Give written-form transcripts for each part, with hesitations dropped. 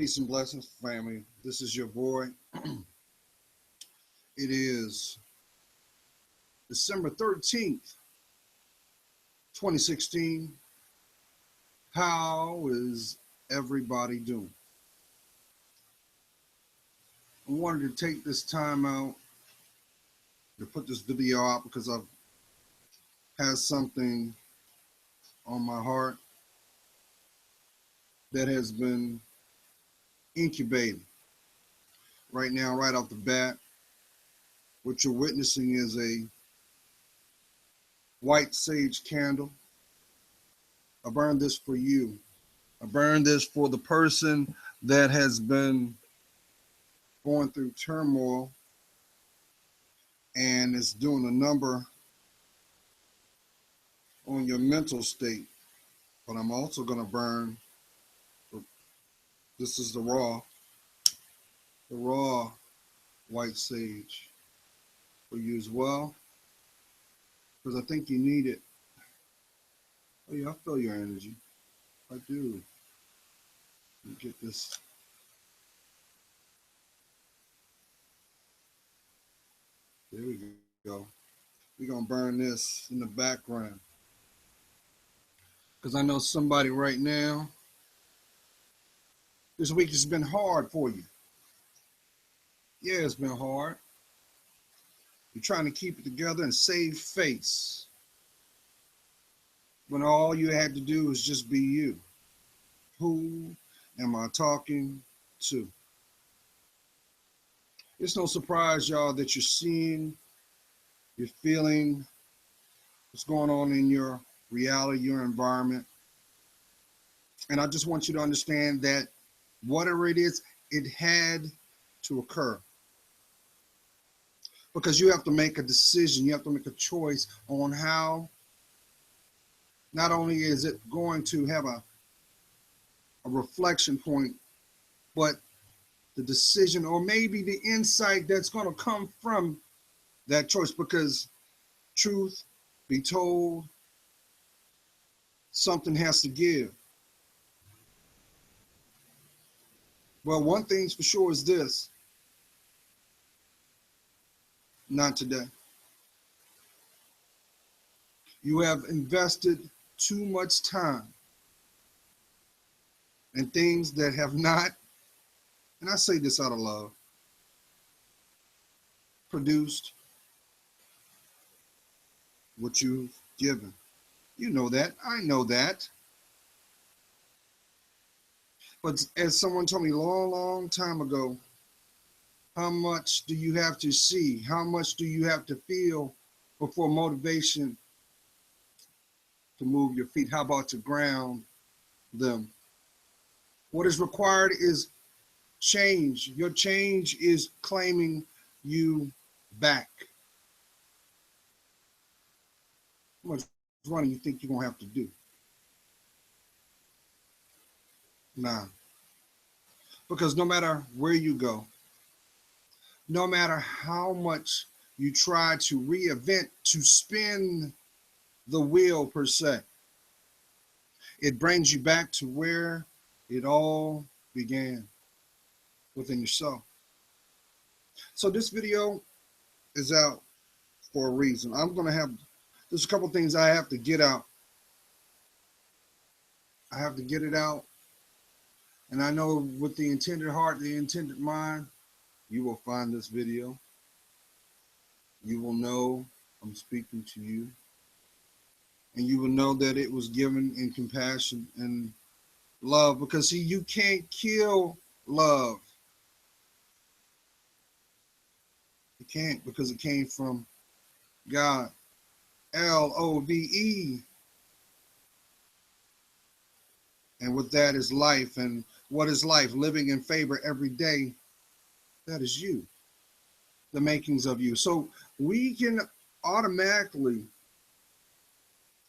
Peace and blessings, family. This is your boy. It is December 13th, 2016. How is everybody doing? I wanted to take this time out to put this video out because I've had something on my heart that has been incubating. Right now, right off the bat, what you're witnessing is a white sage candle. I burned this for you. I burned this for the person that has been going through turmoil and is doing a number on your mental state. But I'm also going to burn, this is the raw white sage for you as well, because I think you need it. Oh yeah, I feel your energy. I do. Let me get this. There we go. We're going to burn this in the background. Because I know somebody right now, this week has been hard for you. Yeah, it's been hard. You're trying to keep it together and save face, when all you had to do is just be you. Who am I talking to? It's no surprise, y'all, that you're seeing, you're feeling what's going on in your reality, your environment. And I just want you to understand that whatever it is, it had to occur. Because you have to make a decision, you have to make a choice on how, not only is it going to have a reflection point, but the decision or maybe the insight that's going to come from that choice. Because truth be told, something has to give. Well, one thing's for sure is this: not today. You have invested too much time in things that have not, and I say this out of love, produced what you've given. You know that. I know that. But as someone told me a long, long time ago, how much do you have to see? How much do you have to feel before motivation to move your feet? How about to ground them? What is required is change. Your change is claiming you back. How much running you think you're going to have to do? Nah. Because no matter where you go, no matter how much you try to reinvent, to spin the wheel per se, it brings you back to where it all began, within yourself. So this video is out for a reason. There's a couple things I have to get out. I have to get it out. And I know with the intended heart, the intended mind, you will find this video. You will know I'm speaking to you. And you will know that it was given in compassion and love. Because see, you can't kill love. You can't, because it came from God. Love. And with that is life. And what is life? Living in favor every day. That is you. The makings of you. So we can automatically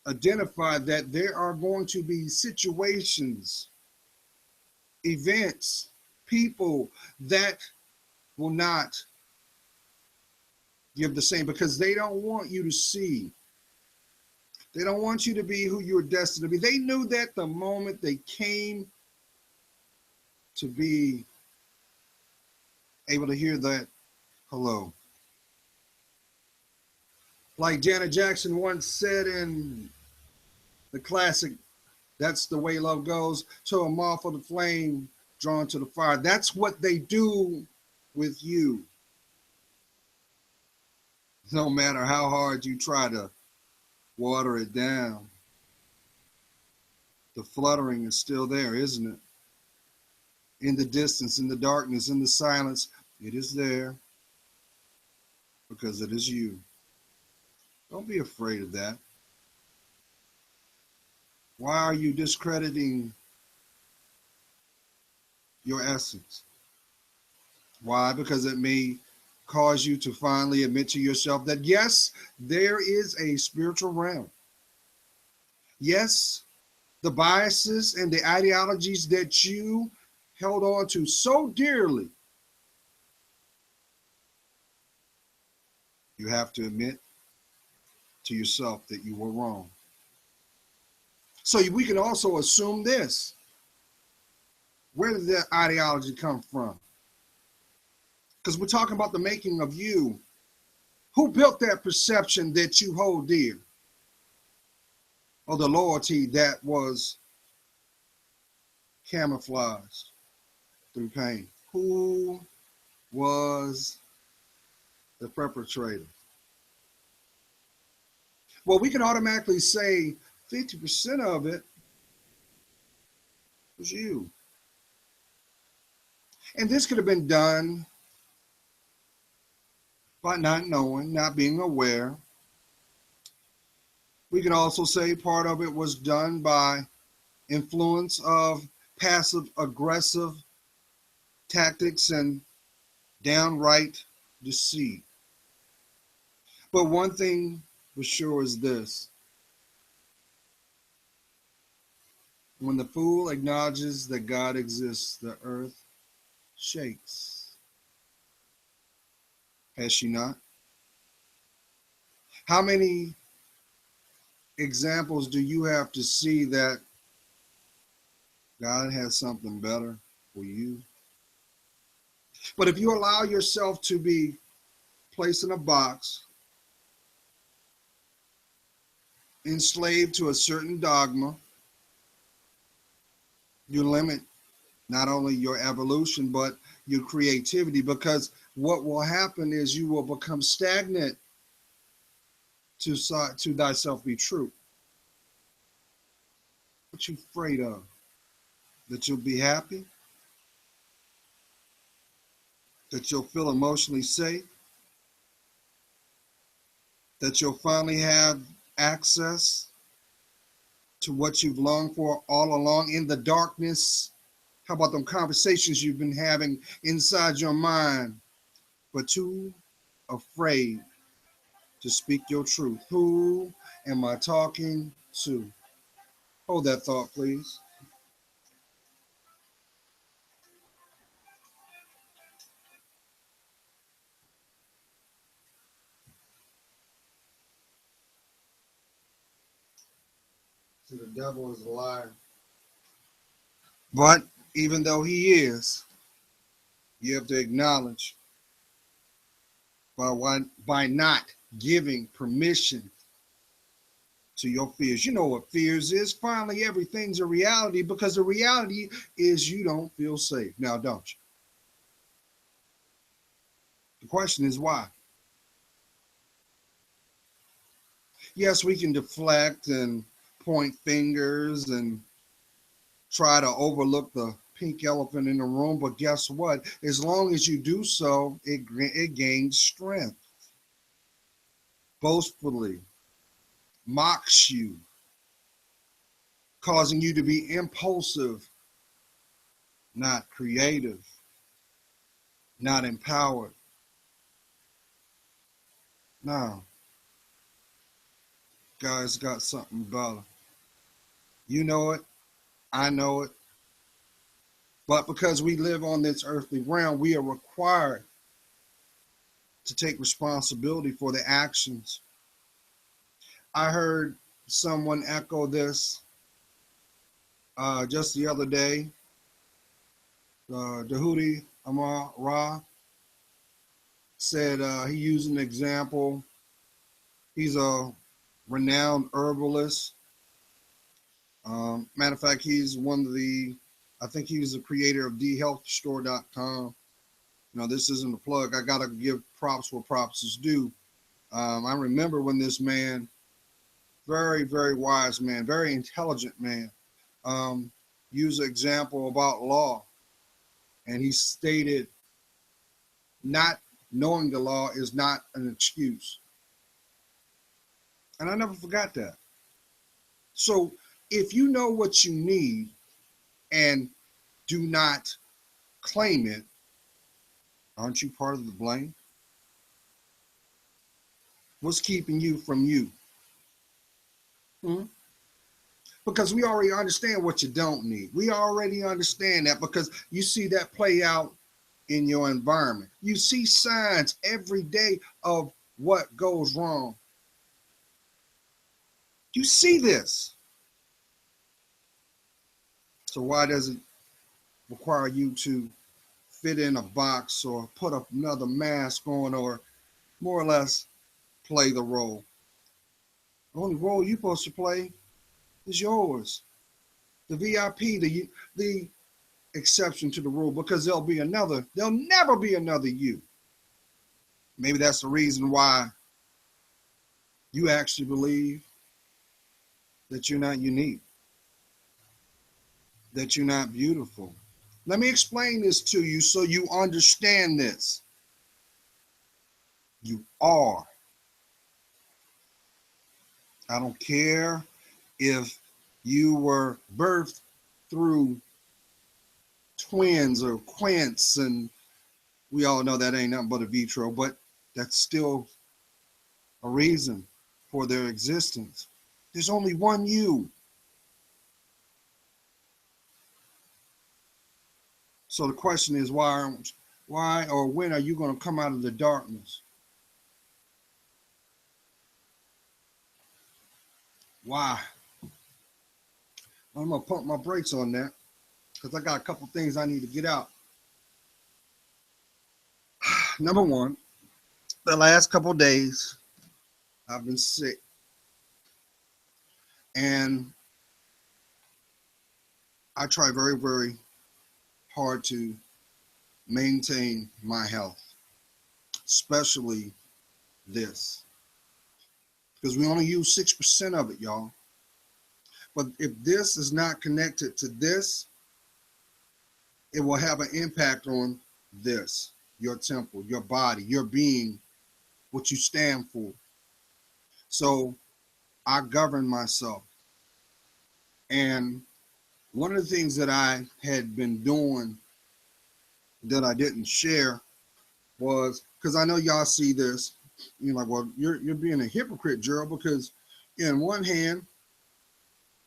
identify that there are going to be situations, events, people that will not give the same, because they don't want you to see. They don't want you to be who you're destined to be. They knew that the moment they came to be able to hear that hello. Like Janet Jackson once said in the classic, "That's the way love goes," to a moth of the flame drawn to the fire. That's what they do with you. No matter how hard you try to water it down, the fluttering is still there, isn't it? In the distance, in the darkness, in the silence, it is there because it is you. Don't be afraid of that. Why are you discrediting your essence? Why? Because it may cause you to finally admit to yourself that yes, there is a spiritual realm. Yes, the biases and the ideologies that you held on to so dearly, you have to admit to yourself that you were wrong. So we can also assume this. Where did that ideology come from? Because we're talking about the making of you. Who built that perception that you hold dear? Or the loyalty that was camouflaged through pain? Who was the perpetrator? Well, we can automatically say 50% of it was you. And this could have been done by not knowing, not being aware. We can also say part of it was done by influence of passive aggressive tactics and downright deceit. But one thing for sure is this: when the fool acknowledges that God exists, the earth shakes. Has she not? How many examples do you have to see that God has something better for you? But if you allow yourself to be placed in a box, enslaved to a certain dogma, you limit not only your evolution, but your creativity, because what will happen is you will become stagnant to thyself be true. What you afraid of? That you'll be happy? That you'll feel emotionally safe? That you'll finally have access to what you've longed for all along in the darkness? How about them conversations you've been having inside your mind, but too afraid to speak your truth? Who am I talking to? Hold that thought, please. See, the devil is a liar. But even though he is, you have to acknowledge by not giving permission to your fears. You know what fears is? Finally, everything's a reality, because the reality is you don't feel safe. Now, don't you? The question is why? Yes, we can deflect and point fingers and try to overlook the pink elephant in the room, but guess what? As long as you do so, it gains strength. Boastfully mocks you, causing you to be impulsive, not creative, not empowered. Now, God's got something better. You know it, I know it, but because we live on this earthly realm, we are required to take responsibility for the actions. I heard someone echo this just the other day. Dahudi Amar Ra said he used an example. He's a renowned herbalist. Matter of fact, he's one of the, I think he was the creator of thehealthstore.com. You know, this isn't a plug. I got to give props where props is due. I remember when this man, very, very wise man, very intelligent man, um, used an example about law. And he stated, not knowing the law is not an excuse. And I never forgot that. So if you know what you need and do not claim it, aren't you part of the blame? What's keeping you from you? Hmm? Because we already understand what you don't need. We already understand that because you see that play out in your environment. You see signs every day of what goes wrong. You see this. So why does it require you to fit in a box or put up another mask on or more or less play the role? The only role you're supposed to play is yours. The VIP, the exception to the rule, because there'll never be another you. Maybe that's the reason why you actually believe that you're not unique, that you're not beautiful. Let me explain this to you so you understand this. You are. I don't care if you were birthed through twins or quints, and we all know that ain't nothing but a vitro, but that's still a reason for their existence. There's only one you. So the question is, why or when are you going to come out of the darkness? Why? I'm going to pump my brakes on that because I got a couple things I need to get out. Number one, the last couple of days, I've been sick. And I try very, very hard to maintain my health, especially this. Because we only use 6% of it, y'all. But if this is not connected to this, it will have an impact on this, your temple, your body, your being, what you stand for. So I govern myself. And one of the things that I had been doing that I didn't share was, because I know y'all see this, you're like, well, you're being a hypocrite, Gerald, because in one hand,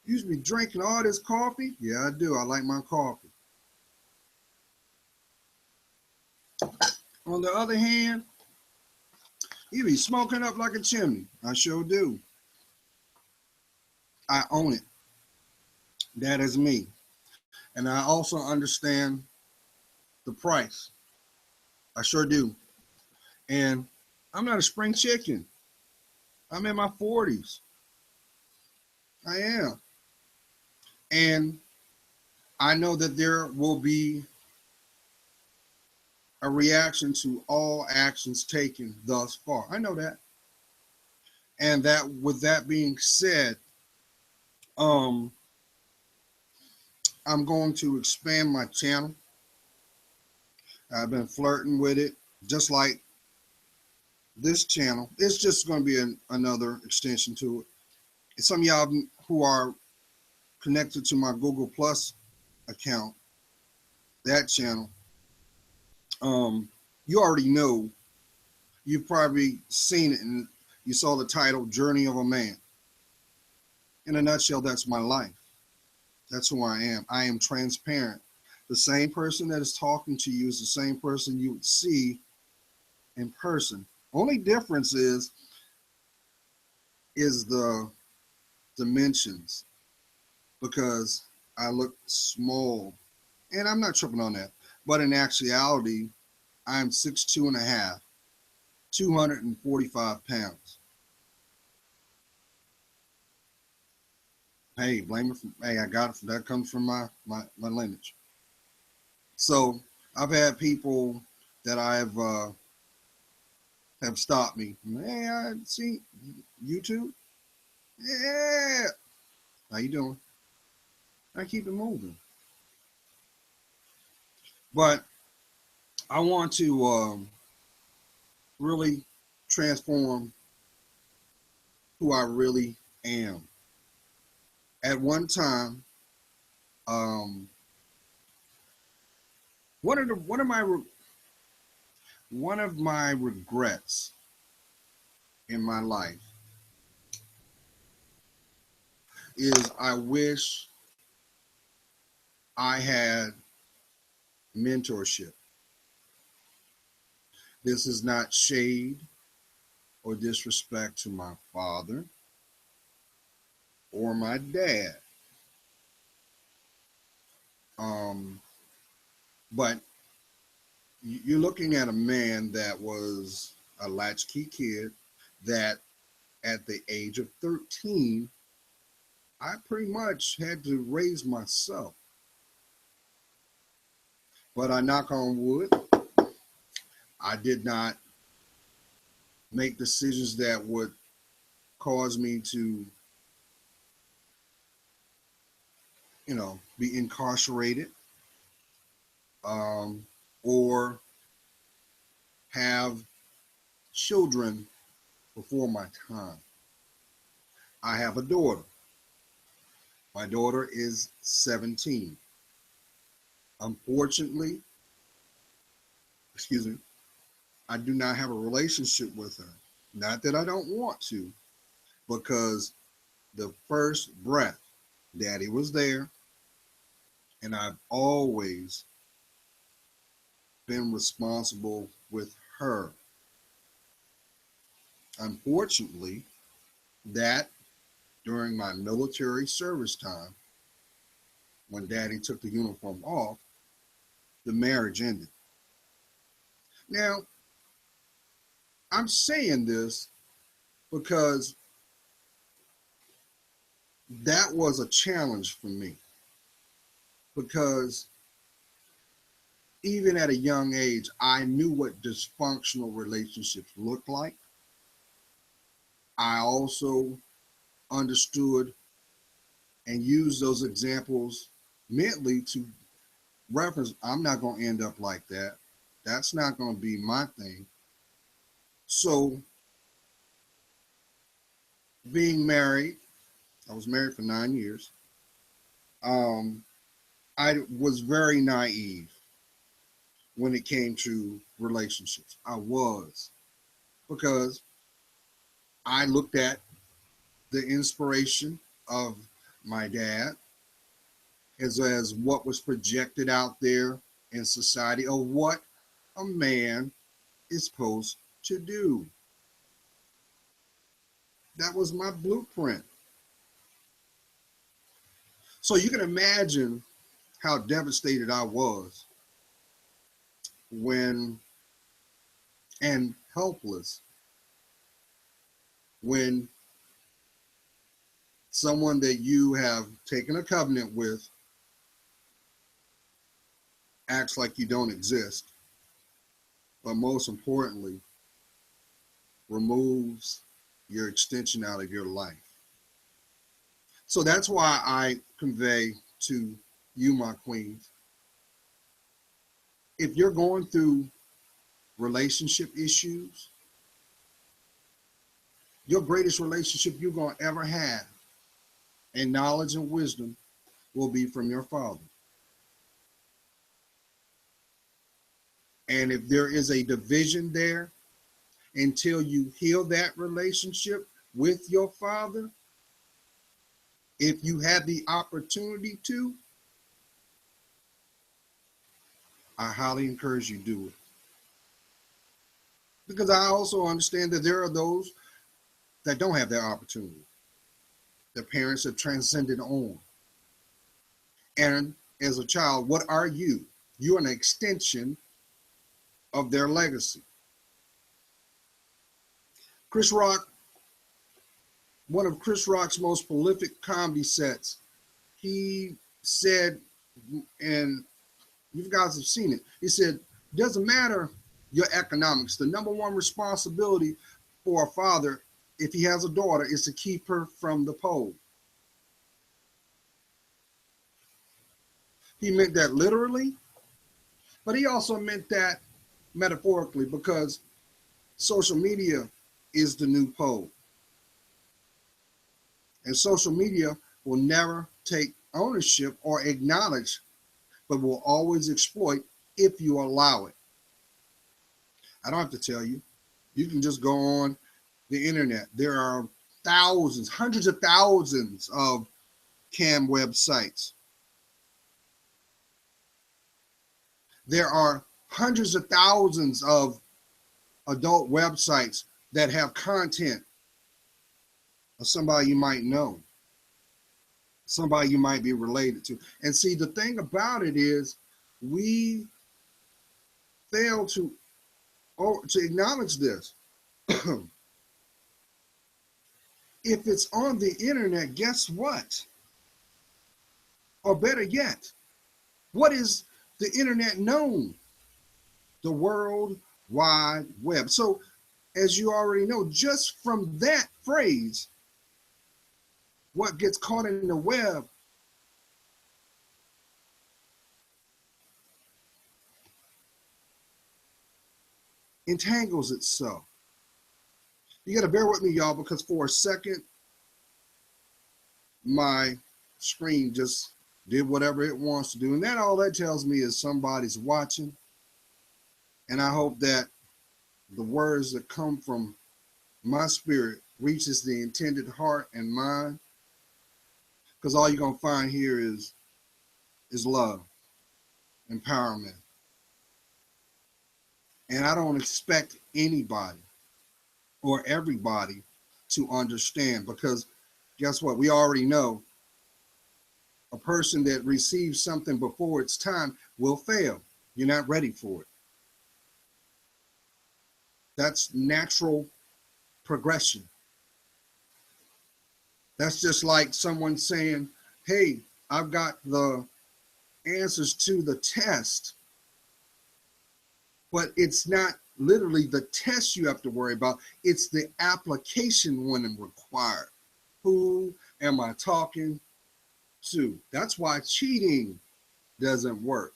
you should be drinking all this coffee. Yeah, I do. I like my coffee. On the other hand, you be smoking up like a chimney. I sure do. I own it. That is me. And I also understand the price. I sure do. And I'm not a spring chicken. I'm in my 40s. I am. And I know that there will be a reaction to all actions taken thus far. I know that. And that with that being said, um, I'm going to expand my channel. I've been flirting with it, just like this channel. It's just going to be another extension to it. Some of y'all who are connected to my Google Plus account, that channel, you already know. You've probably seen it, and you saw the title "Journey of a Man." In a nutshell, that's my life. That's who I am. I am transparent. The same person that is talking to you is the same person you would see in person. Only difference is the dimensions, because I look small, and I'm not tripping on that. but in actuality, I'm 6'2" and a half, 245 pounds. Hey, blame it from, hey, I got it from, that comes from my lineage. So I've had people that have stopped me. Hey, I see YouTube. Yeah. How you doing? I keep it moving. But I want to really transform who I really am. At one time, um, one of the one of my regrets in my life is I wish I had mentorship. This is not shade or disrespect to my father or my dad. Um, but you're looking at a man that was a latchkey kid that at the age of 13, I pretty much had to raise myself. But I knock on wood, I did not make decisions that would cause me to, be incarcerated, um, or have children before my time. I have a daughter. My daughter is 17. Unfortunately, excuse me, I do not have a relationship with her. Not that I don't want to, because the first breath, daddy was there, and I've always been responsible with her. Unfortunately, that during my military service time, when daddy took the uniform off, the marriage ended. Now, I'm saying this because that was a challenge for me. Because even at a young age, I knew what dysfunctional relationships looked like. I also understood and used those examples mentally to reference, I'm not going to end up like that. That's not going to be my thing. So, being married, I was married for 9 years. Um, I was very naive when it came to relationships. I was, because I looked at the inspiration of my dad as what was projected out there in society of what a man is supposed to do. That was my blueprint. So you can imagine how devastated I was when, and helpless, when someone that you have taken a covenant with acts like you don't exist, but most importantly, removes your extension out of your life. So that's why I convey to you, my queens, if you're going through relationship issues, your greatest relationship you're going to ever have in knowledge and wisdom will be from your father. And if there is a division there, until you heal that relationship with your father, if you have the opportunity to, I highly encourage you to do it. Because I also understand that there are those that don't have that opportunity. The parents have transcended on. And as a child, what are you? You're an extension of their legacy. Chris Rock, one of Chris Rock's most prolific comedy sets, he said, and you guys have seen it, he said, doesn't matter your economics. The number one responsibility for a father, if he has a daughter, is to keep her from the pole. He meant that literally, but he also meant that metaphorically, because social media is the new pole. And social media will never take ownership or acknowledge, but will always exploit if you allow it. I don't have to tell you. You can just go on the internet. There are thousands, hundreds of thousands of cam websites. There are hundreds of thousands of adult websites that have content of somebody you might know, somebody you might be related to. And see, the thing about it is we fail to acknowledge this. If it's on the internet, guess what? Or better yet, what is the internet known? The World Wide Web. So, as you already know, just from that phrase, what gets caught in the web entangles itself. You got to bear with me, y'all, because for a second, my screen just did whatever it wants to do. And all that tells me is somebody's watching. And I hope that the words that come from my spirit reaches the intended heart and mind. Because all you're going to find here is love, empowerment. And I don't expect anybody or everybody to understand, because guess what? We already know a person that receives something before its time will fail. You're not ready for it. That's natural progression. That's just like someone saying, hey, I've got the answers to the test, but it's not literally the test you have to worry about. It's the application when required. Who am I talking to? That's why cheating doesn't work.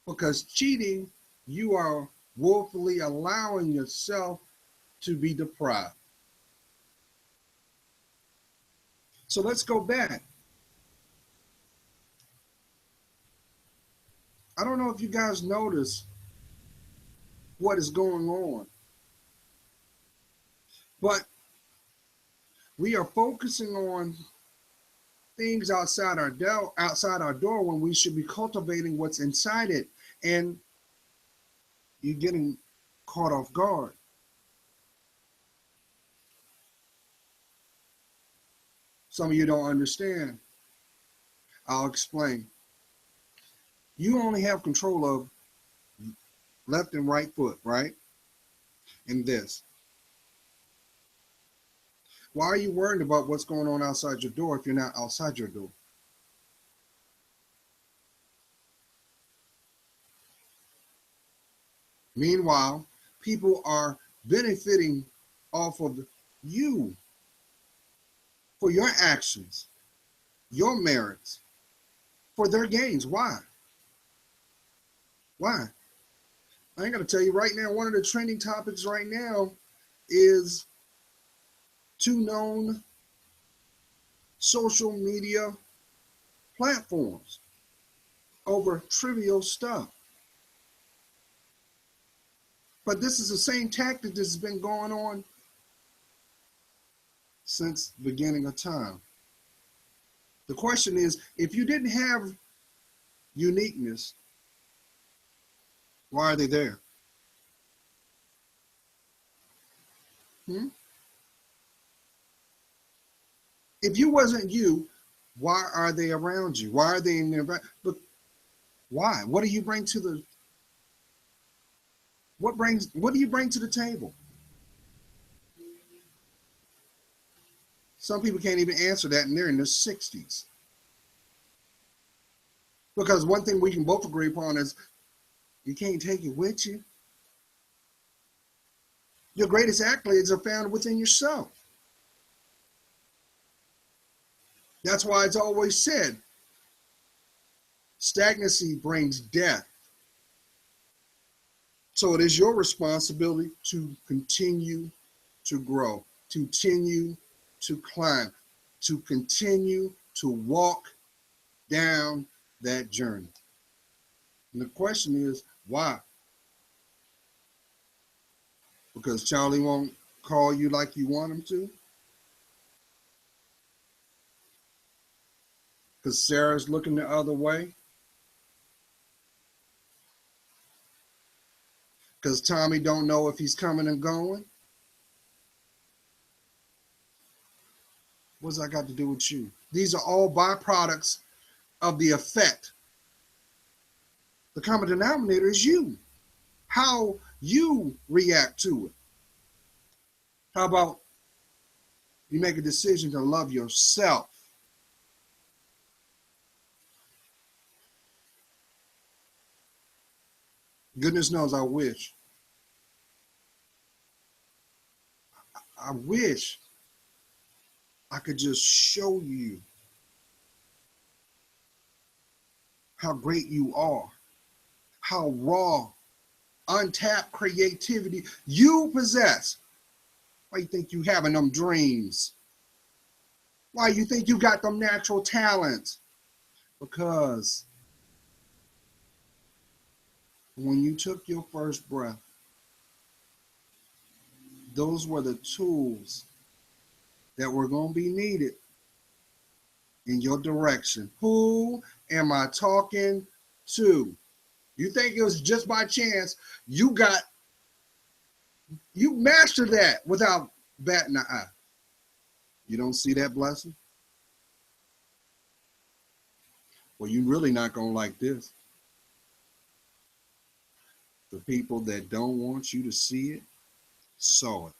Because cheating, you are willfully allowing yourself to be deprived. So let's go back. I don't know if you guys notice what is going on, but we are focusing on things outside our door when we should be cultivating what's inside it, and you're getting caught off guard. Some of you don't understand. I'll explain. You only have control of left and right foot, right? In this. Why are you worried about what's going on outside your door if you're not outside your door? Meanwhile, people are benefiting off of you for your actions, your merits, for their gains. Why? Why? I ain't gonna tell you right now, one of the trending topics right now is 2 known social media platforms over trivial stuff. But this is the same tactic that's been going on since the beginning of time. The question is, if you didn't have uniqueness, why are they there? If you wasn't you, why are they around you? Why are they in their back? But Why? What do you bring to the what do you bring to the table? Some people can't even answer that, and they're in their 60s. Because one thing we can both agree upon is you can't take it with you. Your greatest accolades are found within yourself. That's why it's always said stagnancy brings death. So it is your responsibility to continue to grow, to continue to climb, to continue to walk down that journey. And the question is, why? Because Charlie won't call you like you want him to? Because Sarah's looking the other way? Because Tommy don't know if he's coming and going? What's that got to do with you? These are all byproducts of the effect. The common denominator is you. How you react to it. How about you make a decision to love yourself? Goodness knows I wish I could just show you how great you are, how raw, untapped creativity you possess. Why you think you having them dreams? Why you think you got them natural talents? Because when you took your first breath, those were the tools that were going to be needed in your direction. Who am I talking to? You think it was just by chance you mastered that without batting an eye? You don't see that blessing? Well, you're really not going to like this. The people that don't want you to see it saw it.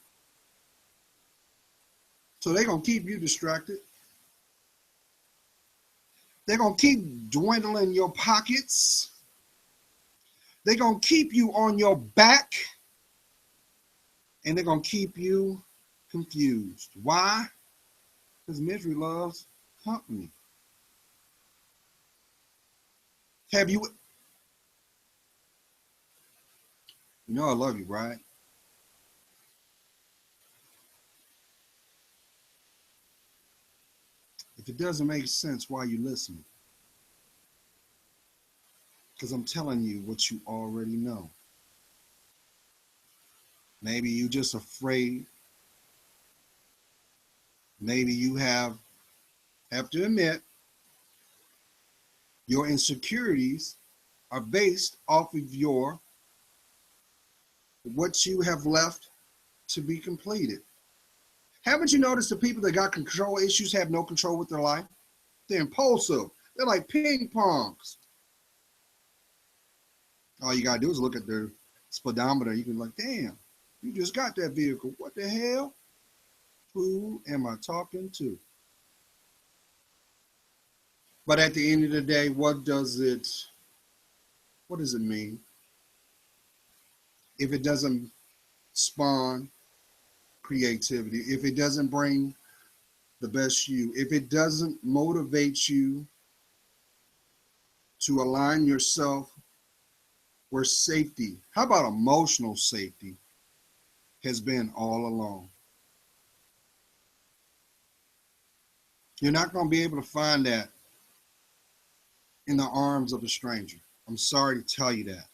So they're going to keep you distracted. They're going to keep dwindling your pockets. They're going to keep you on your back. And they're going to keep you confused. Why? Because misery loves company. Have you know I love you, right? If it doesn't make sense, why are you listening? Because I'm telling you what you already know. Maybe you're just afraid. Maybe you have to admit your insecurities are based off of what you have left to be completed. Haven't you noticed the people that got control issues have no control with their life? They're impulsive. They're like ping pongs. All you gotta do is look at their speedometer. You can be like, damn, you just got that vehicle. What the hell? Who am I talking to? But at the end of the day, what does it mean if it doesn't spawn creativity, if it doesn't bring the best you, if it doesn't motivate you to align yourself where safety, how about emotional safety, has been all along? You're not going to be able to find that in the arms of a stranger. I'm sorry to tell you that.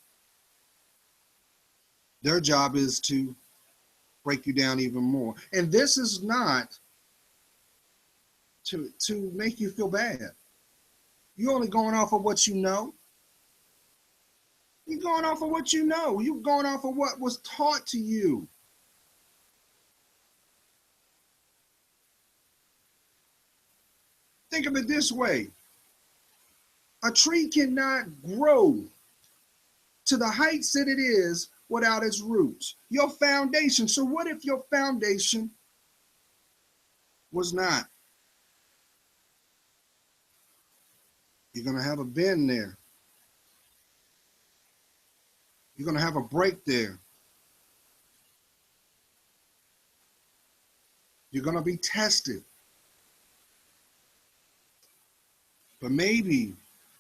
Their job is to break you down even more. And this is not to make you feel bad. You're only going off of what you know. You're going off of what you know. You're going off of what was taught to you. Think of it this way. A tree cannot grow to the heights that it is without its roots. Your foundation. So what if your foundation was not? You're going to have a bend there. You're going to have a break there. You're going to be tested. But maybe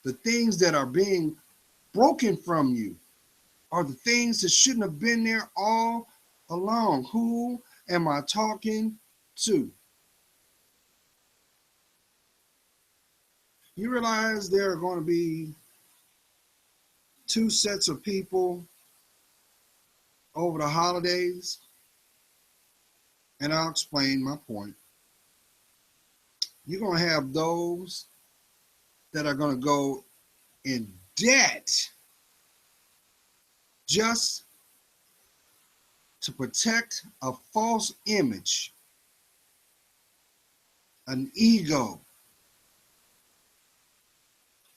the things that are being broken from you are the things that shouldn't have been there all along. Who am I talking to? You realize there are going to be two sets of people over the holidays? And I'll explain my point. You're going to have those that are going to go in debt just to protect a false image, an ego.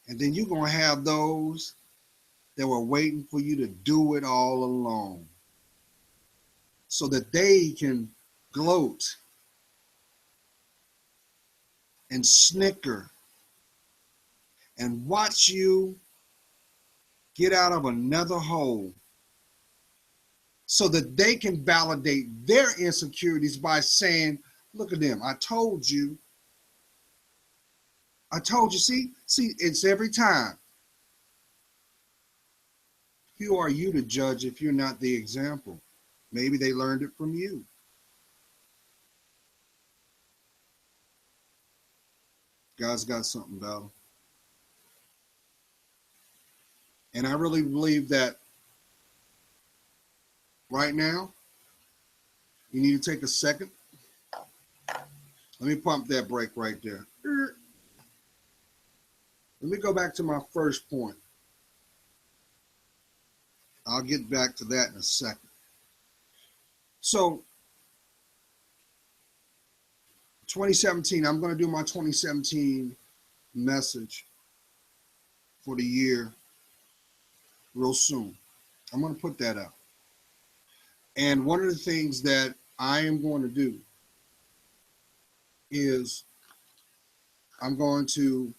And then you're going to have those that were waiting for you to do it all along so that they can gloat and snicker and watch you get out of another hole so that they can validate their insecurities by saying, look at them, I told you. See, it's every time. Who are you to judge if you're not the example? Maybe they learned it from you. God's got something about them. And I really believe that right now, you need to take a second. Let me pump that brake right there. Let me go back to my first point. I'll get back to that in a second. So, 2017, I'm going to do my 2017 message for the year real soon. I'm going to put that out. And one of the things that I am going to do is I'm going to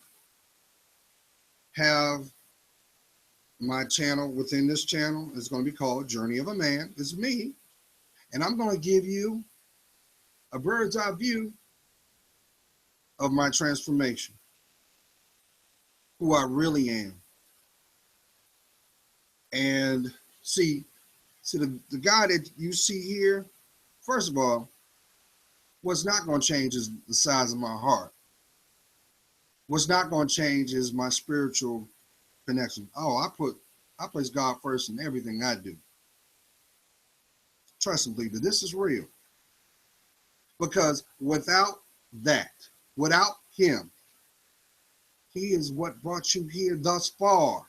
have my channel within this channel is going to be called Journey of a Man. It's me. And I'm going to give you a bird's eye view of my transformation, who I really am. And see the guy that you see here, first of all, what's not going to change is the size of my heart. What's not going to change is my spiritual connection. Oh, I place God first in everything I do. Trust and believe that this is real. Because without that, without him, he is what brought you here thus far.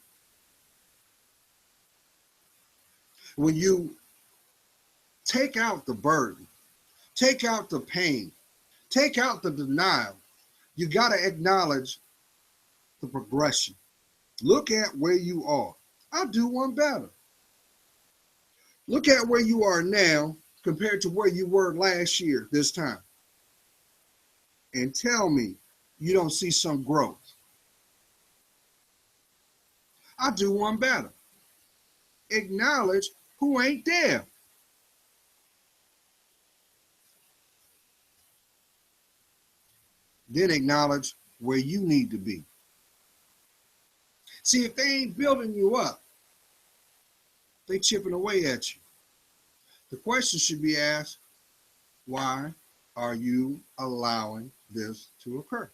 When you take out the burden, take out the pain, take out the denial, you got to acknowledge the progression. Look at where you are. I'll do one better. Look at where you are now compared to where you were last year this time. And tell me you don't see some growth. I'll do one better. Acknowledge who ain't there. Then acknowledge where you need to be. See, if they ain't building you up, they chipping away at you. The question should be asked, why are you allowing this to occur?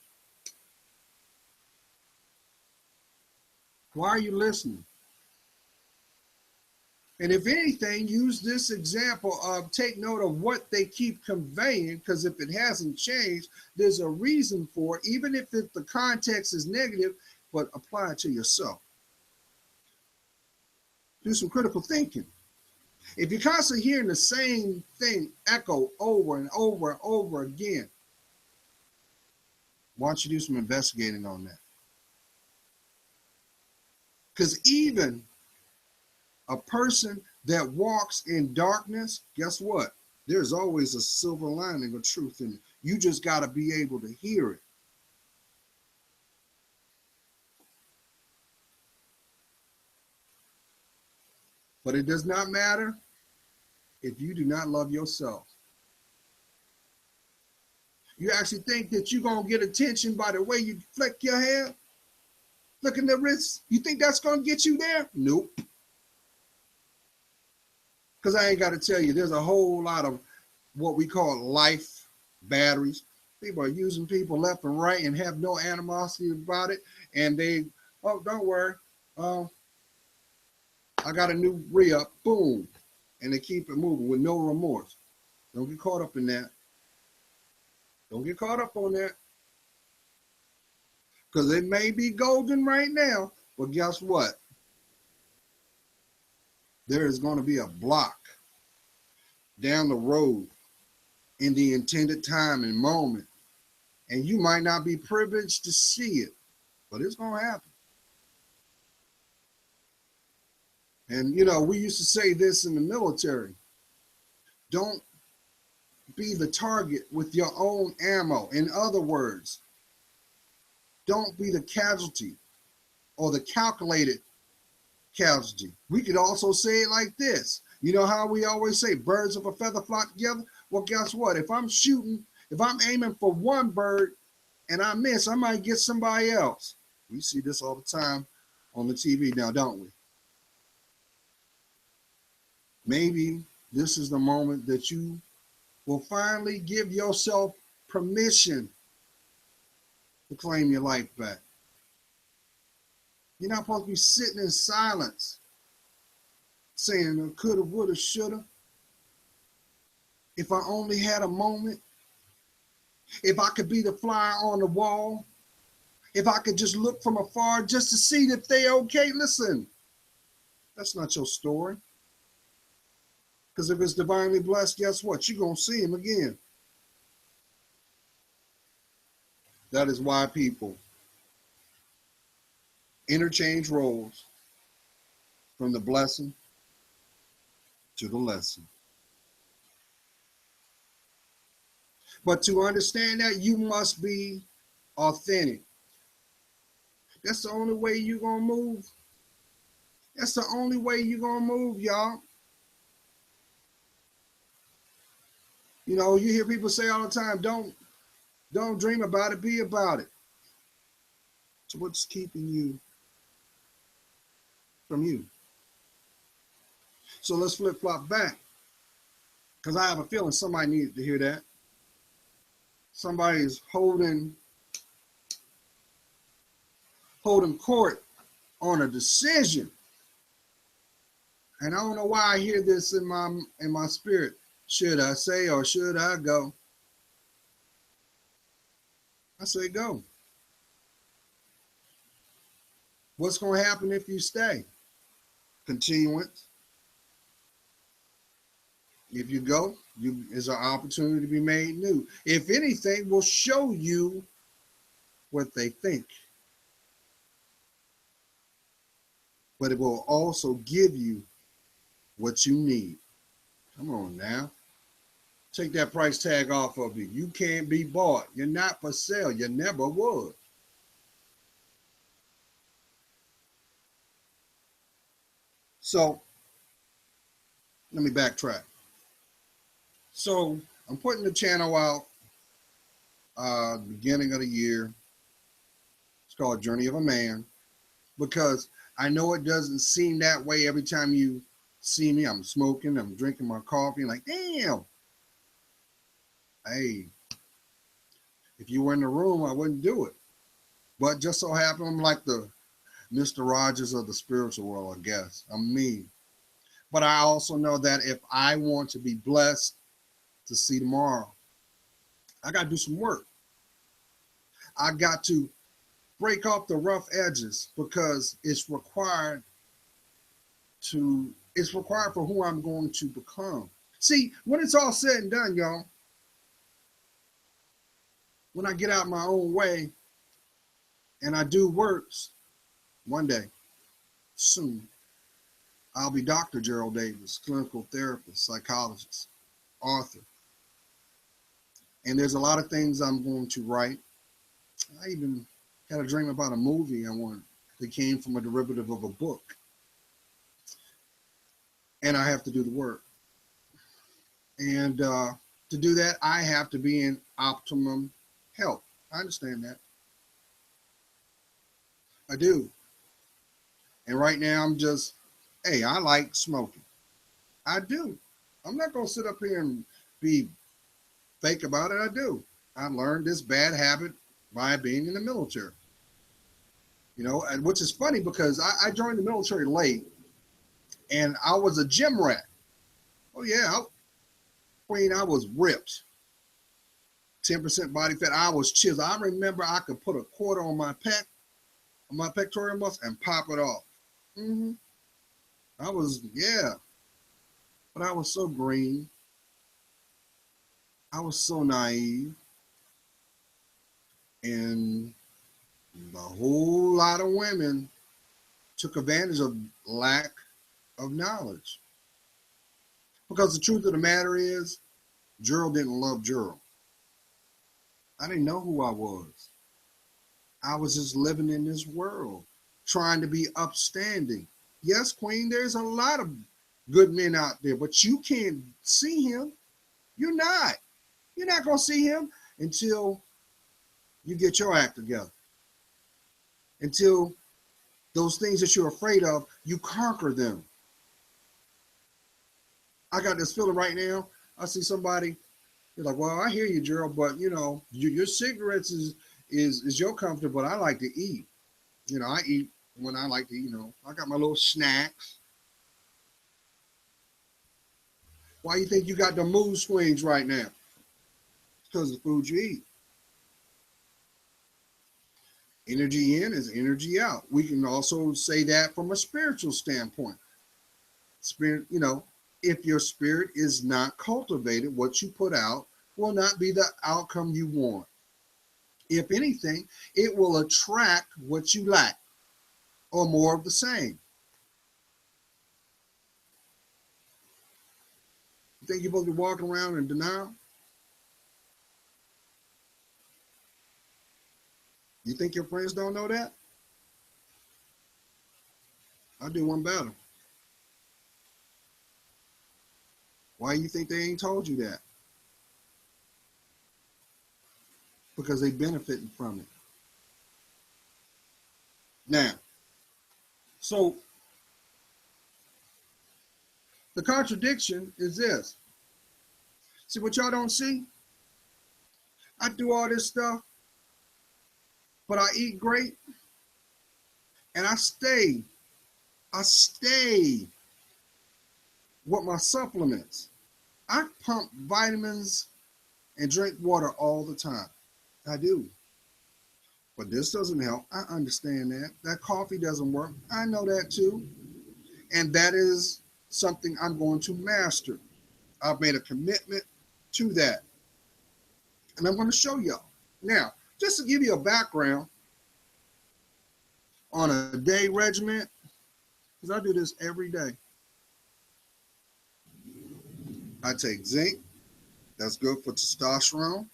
Why are you listening? And if anything, use this example of take note of what they keep conveying, because if it hasn't changed, there's a reason for it, even if the context is negative, but apply it to yourself. Do some critical thinking. If you're constantly hearing the same thing echo over and over and over again, why don't you do some investigating on that? Because even a person that walks in darkness, guess what? There's always a silver lining of truth in it. You just got to be able to hear it. But it does not matter if you do not love yourself. You actually think that you're going to get attention by the way you flick your hair? Flicking the wrist? You think that's going to get you there? Nope. Because I ain't got to tell you, there's a whole lot of what we call life batteries. People are using people left and right and have no animosity about it. And they, oh, don't worry. I got a new re-up. Boom. And they keep it moving with no remorse. Don't get caught up in that. Don't get caught up on that. Because it may be golden right now, but guess what? There is going to be a block down the road in the intended time and moment. And you might not be privileged to see it, but it's going to happen. And, you know, we used to say this in the military. Don't be the target with your own ammo. In other words, don't be the casualty or the calculated casualty. We could also say it like this. You know how we always say birds of a feather flock together? Well, guess what? If I'm shooting, if I'm aiming for one bird and I miss, I might get somebody else. We see this all the time on the TV now, don't we? Maybe this is the moment that you will finally give yourself permission to claim your life back. You're not supposed to be sitting in silence saying coulda, woulda, shoulda. If I only had a moment, if I could be the fly on the wall, if I could just look from afar just to see if they okay. Listen, that's not your story. Because if it's divinely blessed, guess what? You're going to see him again. That is why people interchange roles from the blessing to the lesson. But to understand that, you must be authentic. That's the only way you're going to move. That's the only way you're going to move, y'all. You know, you hear people say all the time, don't dream about it, be about it. So what's keeping you from you? So let's flip-flop back. Because I have a feeling somebody needed to hear that. Somebody's holding court on a decision. And I don't know why I hear this in my spirit. Should I say or should I go? I say go. What's going to happen if you stay? Continuance. If you go, is an opportunity to be made new. If anything, will show you what they think. But it will also give you what you need. Come on now. Take that price tag off of you. You can't be bought. You're not for sale. You never would. So, let me backtrack. So, I'm putting the channel out beginning of the year. It's called Journey of a Man. Because I know it doesn't seem that way every time you see me. I'm smoking. I'm drinking my coffee. Like, damn. Hey, if you were in the room, I wouldn't do it. But just so happened, I'm like the Mr. Rogers of the spiritual world, I guess. I'm me. But I also know that if I want to be blessed to see tomorrow, I got to do some work. I got to break off the rough edges because it's required for who I'm going to become. See, when it's all said and done, y'all, when I get out my own way and I do works, one day soon. I'll be Dr. Gerald Davis, clinical therapist, psychologist, author. And there's a lot of things I'm going to write. I even had a dream about a movie I wanted that came from a derivative of a book. And I have to do the work. And to do that, I have to be in optimum health. I understand that. I do. And right now I'm just, hey, I like smoking. I do. I'm not going to sit up here and be fake about it. I do. I learned this bad habit by being in the military. You know, and which is funny because I joined the military late and I was a gym rat. Oh yeah, Queen, I was ripped. 10% body fat. I was chiseled. I remember I could put a quarter on my pectoral muscle and pop it off. I was, yeah. But I was so green. I was so naive. And a whole lot of women took advantage of lack of knowledge. Because the truth of the matter is, Gerald didn't love Gerald. I didn't know who I was. I was just living in this world, trying to be upstanding. Yes, Queen, there's a lot of good men out there, but you can't see him. You're not. You're not going to see him until you get your act together. Until those things that you're afraid of, you conquer them. I got this feeling right now. I see somebody, they're like, well, I hear you, Gerald, but you know, your cigarettes is your comfort, but I like to eat. You know, I eat when I like to, you know, I got my little snacks. Why you think you got the mood swings right now? Because of the food you eat. Energy in is energy out. We can also say that from a spiritual standpoint. Spirit, you know, if your spirit is not cultivated, what you put out will not be the outcome you want. If anything, it will attract what you lack or more of the same. You think you're supposed to be walking around in denial? You think your friends don't know that? I'll do one better. Why do you think they ain't told you that? Because they benefiting from it. Now, so the contradiction is this. See what y'all don't see? I do all this stuff, but I eat great, and I stay with my supplements. I pump vitamins and drink water all the time. I do. But this doesn't help. I understand that. That coffee doesn't work. I know that too. And that is something I'm going to master. I've made a commitment to that. And I'm going to show y'all. Now, just to give you a background on a day regimen, because I do this every day. I take zinc. That's good for testosterone.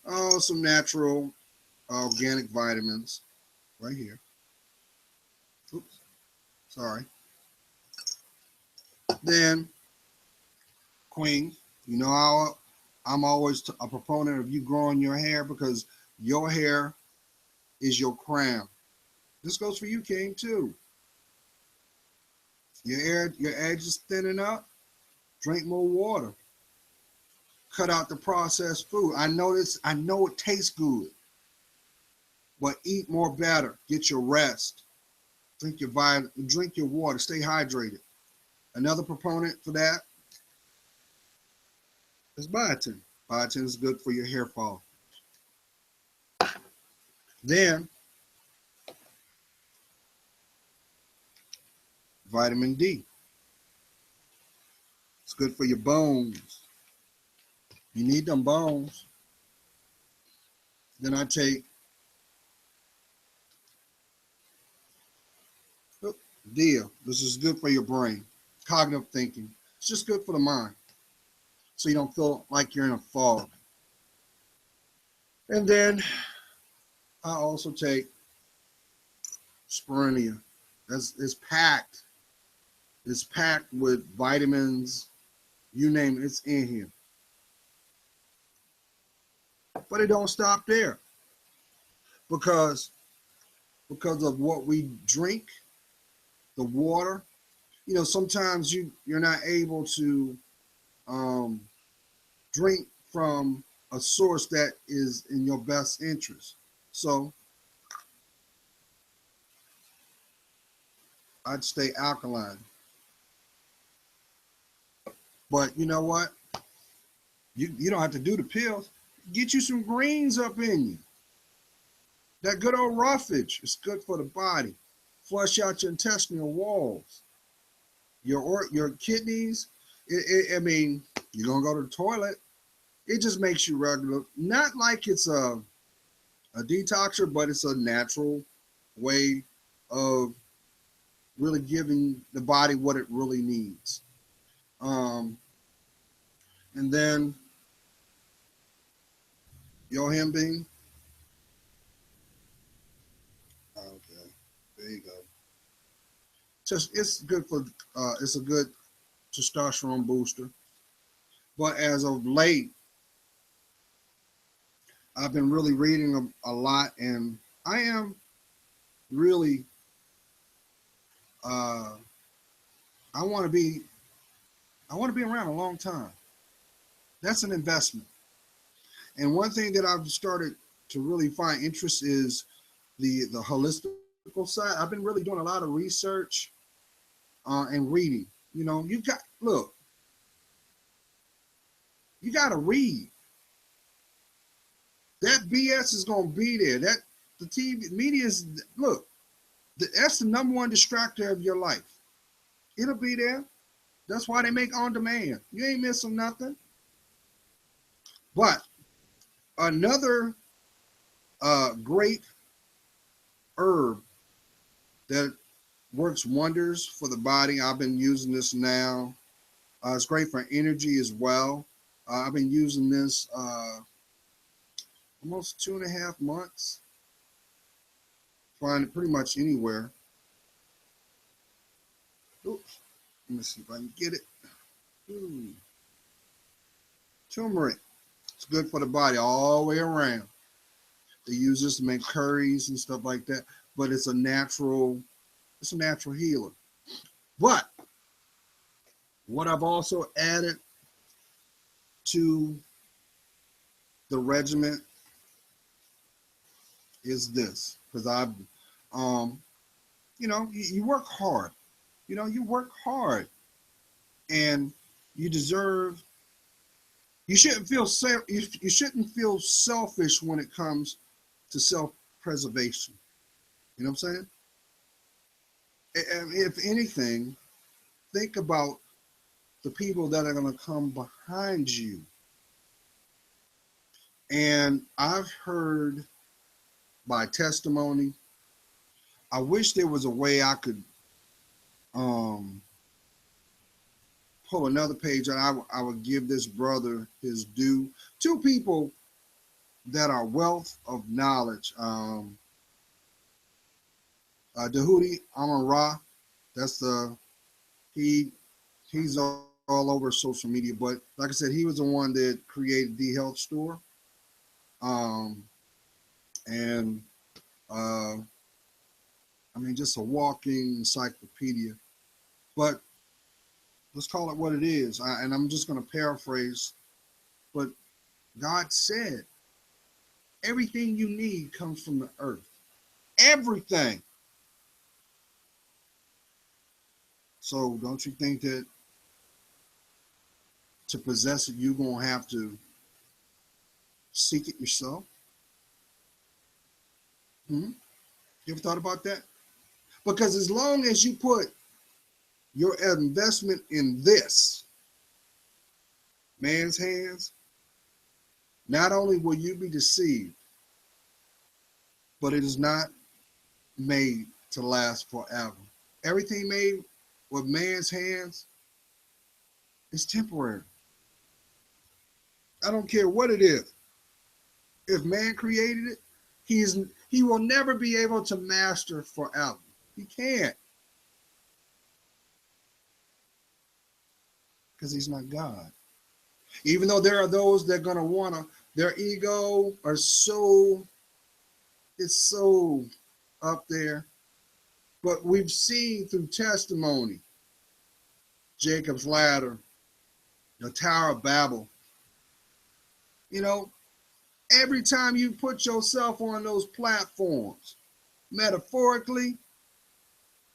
Oh, some natural organic vitamins right here. Oops, sorry. Then, Queen, you know how I'm always a proponent of you growing your hair because your hair is your crown. This goes for you, King, too. Your edge is thinning up. Drink more water. Cut out the processed food. I know it tastes good. But eat more better. Get your rest. Drink your water. Stay hydrated. Another proponent for that is biotin. Biotin is good for your hair fall. Then vitamin D. It's good for your bones. You need them bones. Then I take deal. This is good for your brain. Cognitive thinking. It's just good for the mind. So you don't feel like you're in a fog. And then I also take Spirulia. It's packed. It's packed with vitamins. You name it, it's in here. But it don't stop there. Because of what we drink, the water. You know, sometimes you're not able to um, drink from a source that is in your best interest. So I'd stay alkaline. But you know what? You don't have to do the pills. Get you some greens up in you. That good old roughage is good for the body. Flush out your intestinal walls. Your kidneys. I mean, you're gonna go to the toilet. It just makes you regular. Not like it's a detoxer, but it's a natural way of really giving the body what it really needs. Um, and then yohimbine. Okay, there you go. Just it's good for it's a good testosterone booster. But as of late, I've been really reading a lot, and I am really uh, I want to be around a long time. That's an investment. And one thing that I've started to really find interest is the holistical side. I've been really doing a lot of research and reading. You know, you got to read. That BS is gonna be there. That the TV media is that's the number one distractor of your life. It'll be there. That's why they make on demand. You ain't missing nothing. But another great herb that works wonders for the body. I've been using this now. It's great for energy as well. I've been using this almost 2.5 months. Find it pretty much anywhere. Oops. Let me see if I can get it. Ooh. Turmeric. It's good for the body all the way around. They use this to make curries and stuff like that. But it's a natural healer. But what I've also added to the regiment is this. Because I've you work hard. You work hard. And you deserve you shouldn't feel you shouldn't feel selfish when it comes to self-preservation. You know what I'm saying? And if anything, think about the people that are going to come behind you. And I've heard by testimony, I wish there was a way I could pull another page and I would give this brother his due. Two people that are wealth of knowledge. Dahudi Amon-Ra, that's he's all over social media, but like I said, he was the one that created the health store. And I mean, just a walking encyclopedia. But let's call it what it is. And I'm just going to paraphrase, but God said, everything you need comes from the earth. Everything. So don't you think that to possess it, you're going to have to seek it yourself? You ever thought about that? Because as long as you put your investment in this man's hands, not only will you be deceived, but it is not made to last forever. everything made with man's hands is temporary. I don't care what it is. If man created it, he will never be able to master forever. He can't, because he's not God. Even though there are those that are gonna wanna, their ego are so, it's so up there. But we've seen through testimony, Jacob's ladder, the Tower of Babel. You know, every time you put yourself on those platforms, metaphorically,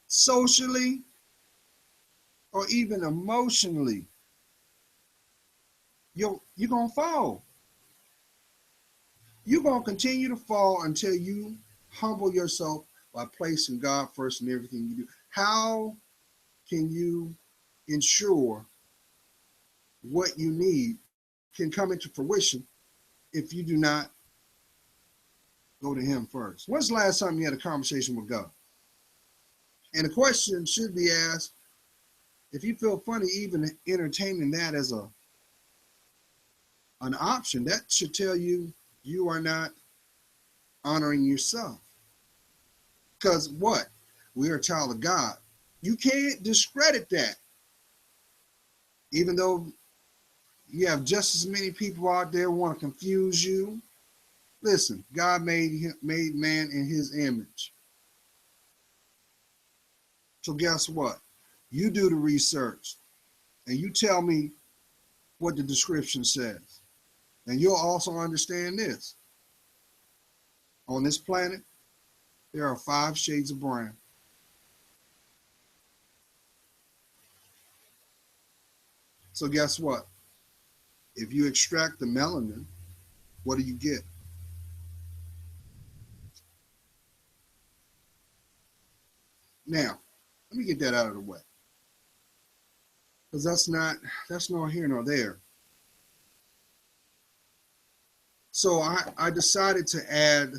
socially, or even emotionally, you're gonna fall. You're gonna continue to fall until you humble yourself by placing God first in everything you do. How can you ensure what you need can come into fruition if you do not go to him first? When's the last time you had a conversation with God? And the question should be asked, if you feel funny even entertaining that as an option, that should tell you you are not honoring yourself. Because what? We are a child of God. You can't discredit that. Even though you have just as many people out there who want to confuse you. Listen, God made man in his image. So guess what? You do the research and you tell me what the description says. And you'll also understand this. On this planet, there are 5 shades of brown. So guess what? If you extract the melanin, what do you get? Now, let me get that out of the way. Because that's nor here nor there. So I decided to add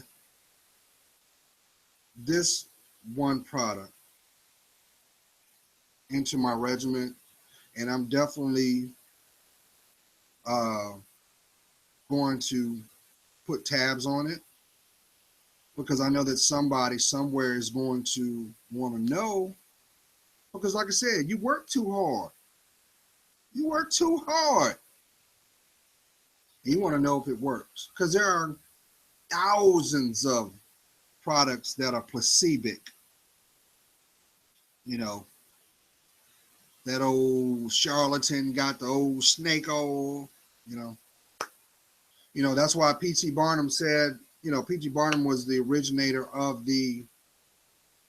this one product into my regimen, and I'm definitely going to put tabs on it, because I know that somebody somewhere is going to want to know, because like I said, you work too hard. You work too hard. You want to know if it works, because there are thousands of products that are placebic. You know, that old charlatan got the old snake oil, you know. That's why P.T. Barnum said, P.T. Barnum was the originator of the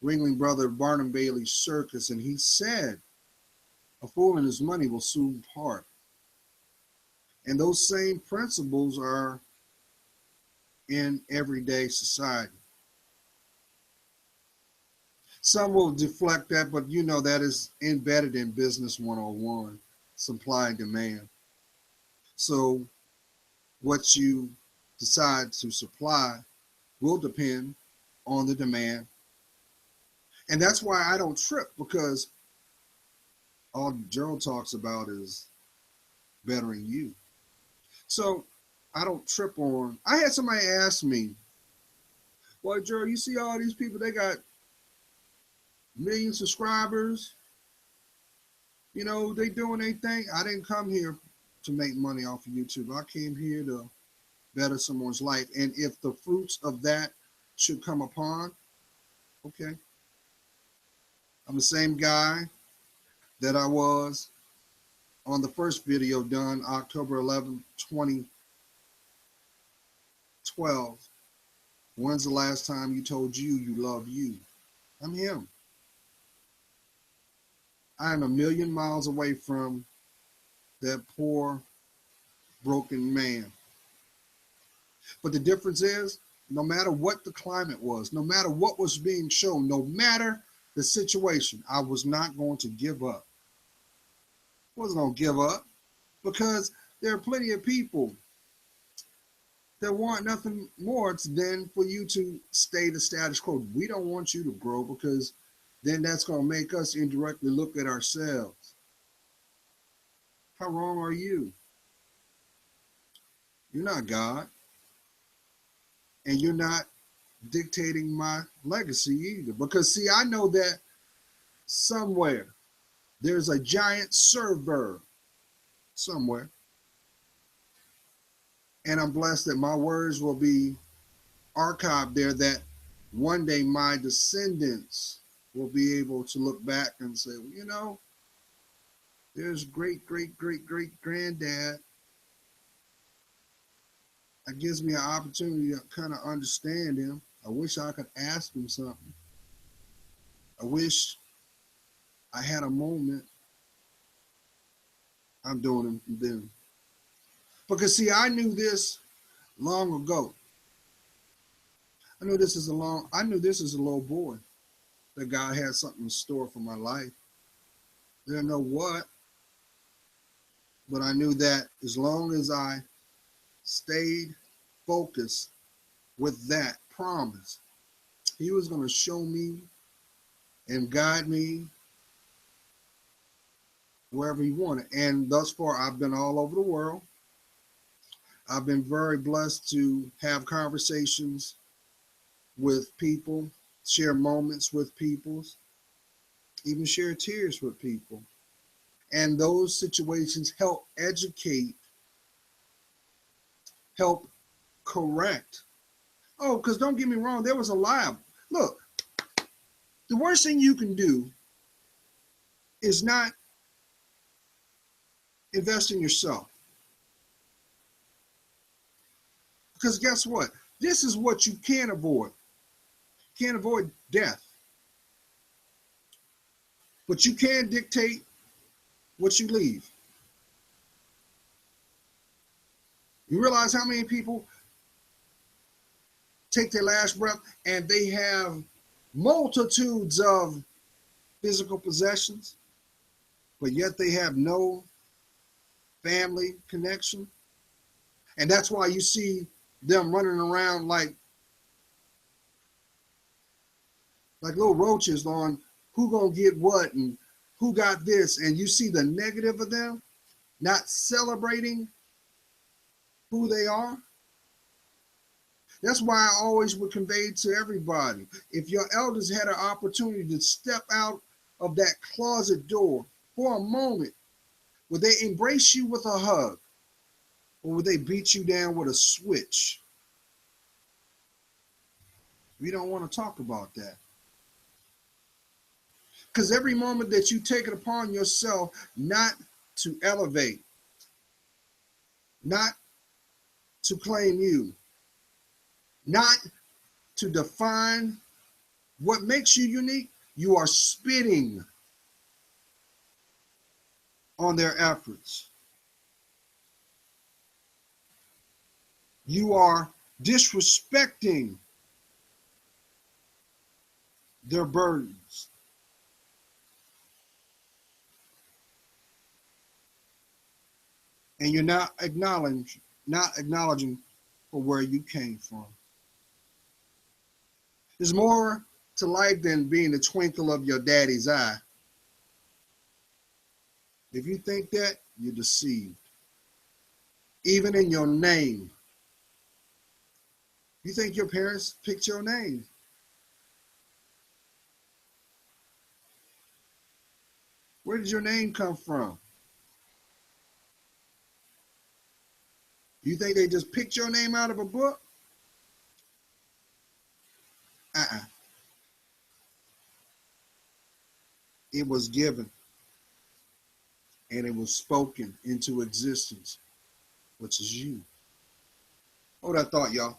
Ringling Brother Barnum Bailey Circus, and he said, a fool and his money will soon part. And those same principles are in everyday society. Some will deflect that, but that is embedded in Business 101, supply and demand. So what you decide to supply will depend on the demand. And that's why I don't trip, because all Gerald talks about is bettering you. So I don't trip on. I had somebody ask me, well, Gerald, you see all these people, they got million subscribers, they doing their thing. I didn't come here to make money off of YouTube. I came here to better someone's life. And if the fruits of that should come upon, okay. I'm the same guy that I was on the first video done October 11, 2012. When's the last time you told you love you? I'm him. I am a million miles away from that poor, broken man. But the difference is, no matter what the climate was, no matter what was being shown, no matter the situation, I was not going to give up. I wasn't going to give up, because there are plenty of people that want nothing more than for you to stay the status quo. We don't want you to grow, because then that's going to make us indirectly look at ourselves. How wrong are you? You're not God, and you're not dictating my legacy either. Because, see, I know that somewhere there's a giant server somewhere, and I'm blessed that my words will be archived there, that one day my descendants will be able to look back and say, well, you know, there's great, great, great, great granddad. That gives me an opportunity to kind of understand him. I wish I could ask him something. I wish I had a moment. I'm doing it then. Because, see, I knew this long ago. I knew this is a little boy, that God had something in store for my life. Didn't know what, but I knew that as long as I stayed focused with that promise, he was going to show me and guide me wherever he wanted. And thus far, I've been all over the world. I've been very blessed to have conversations with people, share moments with people, even share tears with people. And those situations help educate, help correct. Oh, because don't get me wrong, there was a lie. Look, the worst thing you can do is not invest in yourself. Because guess what? This is what you can't avoid. You can't avoid death. But you can dictate what you leave. You realize how many people take their last breath and they have multitudes of physical possessions, but yet they have no family connection? And that's why you see them running around like little roaches on who gonna get what and who got this, and you see the negative of them not celebrating who they are. That's why I always would convey to everybody, if your elders had an opportunity to step out of that closet door for a moment, would they embrace you with a hug, or would they beat you down with a switch? We don't want to talk about that. Because every moment that you take it upon yourself not to elevate, not to claim you, not to define what makes you unique, you are spitting on their efforts. You are disrespecting their burdens. And you're not acknowledging for where you came from. There's more to life than being the twinkle of your daddy's eye. If you think that, you're deceived. Even in your name. You think your parents picked your name. Where did your name come from? You think they just picked your name out of a book? Uh-uh. It was given and it was spoken into existence, which is you. Hold that thought, y'all.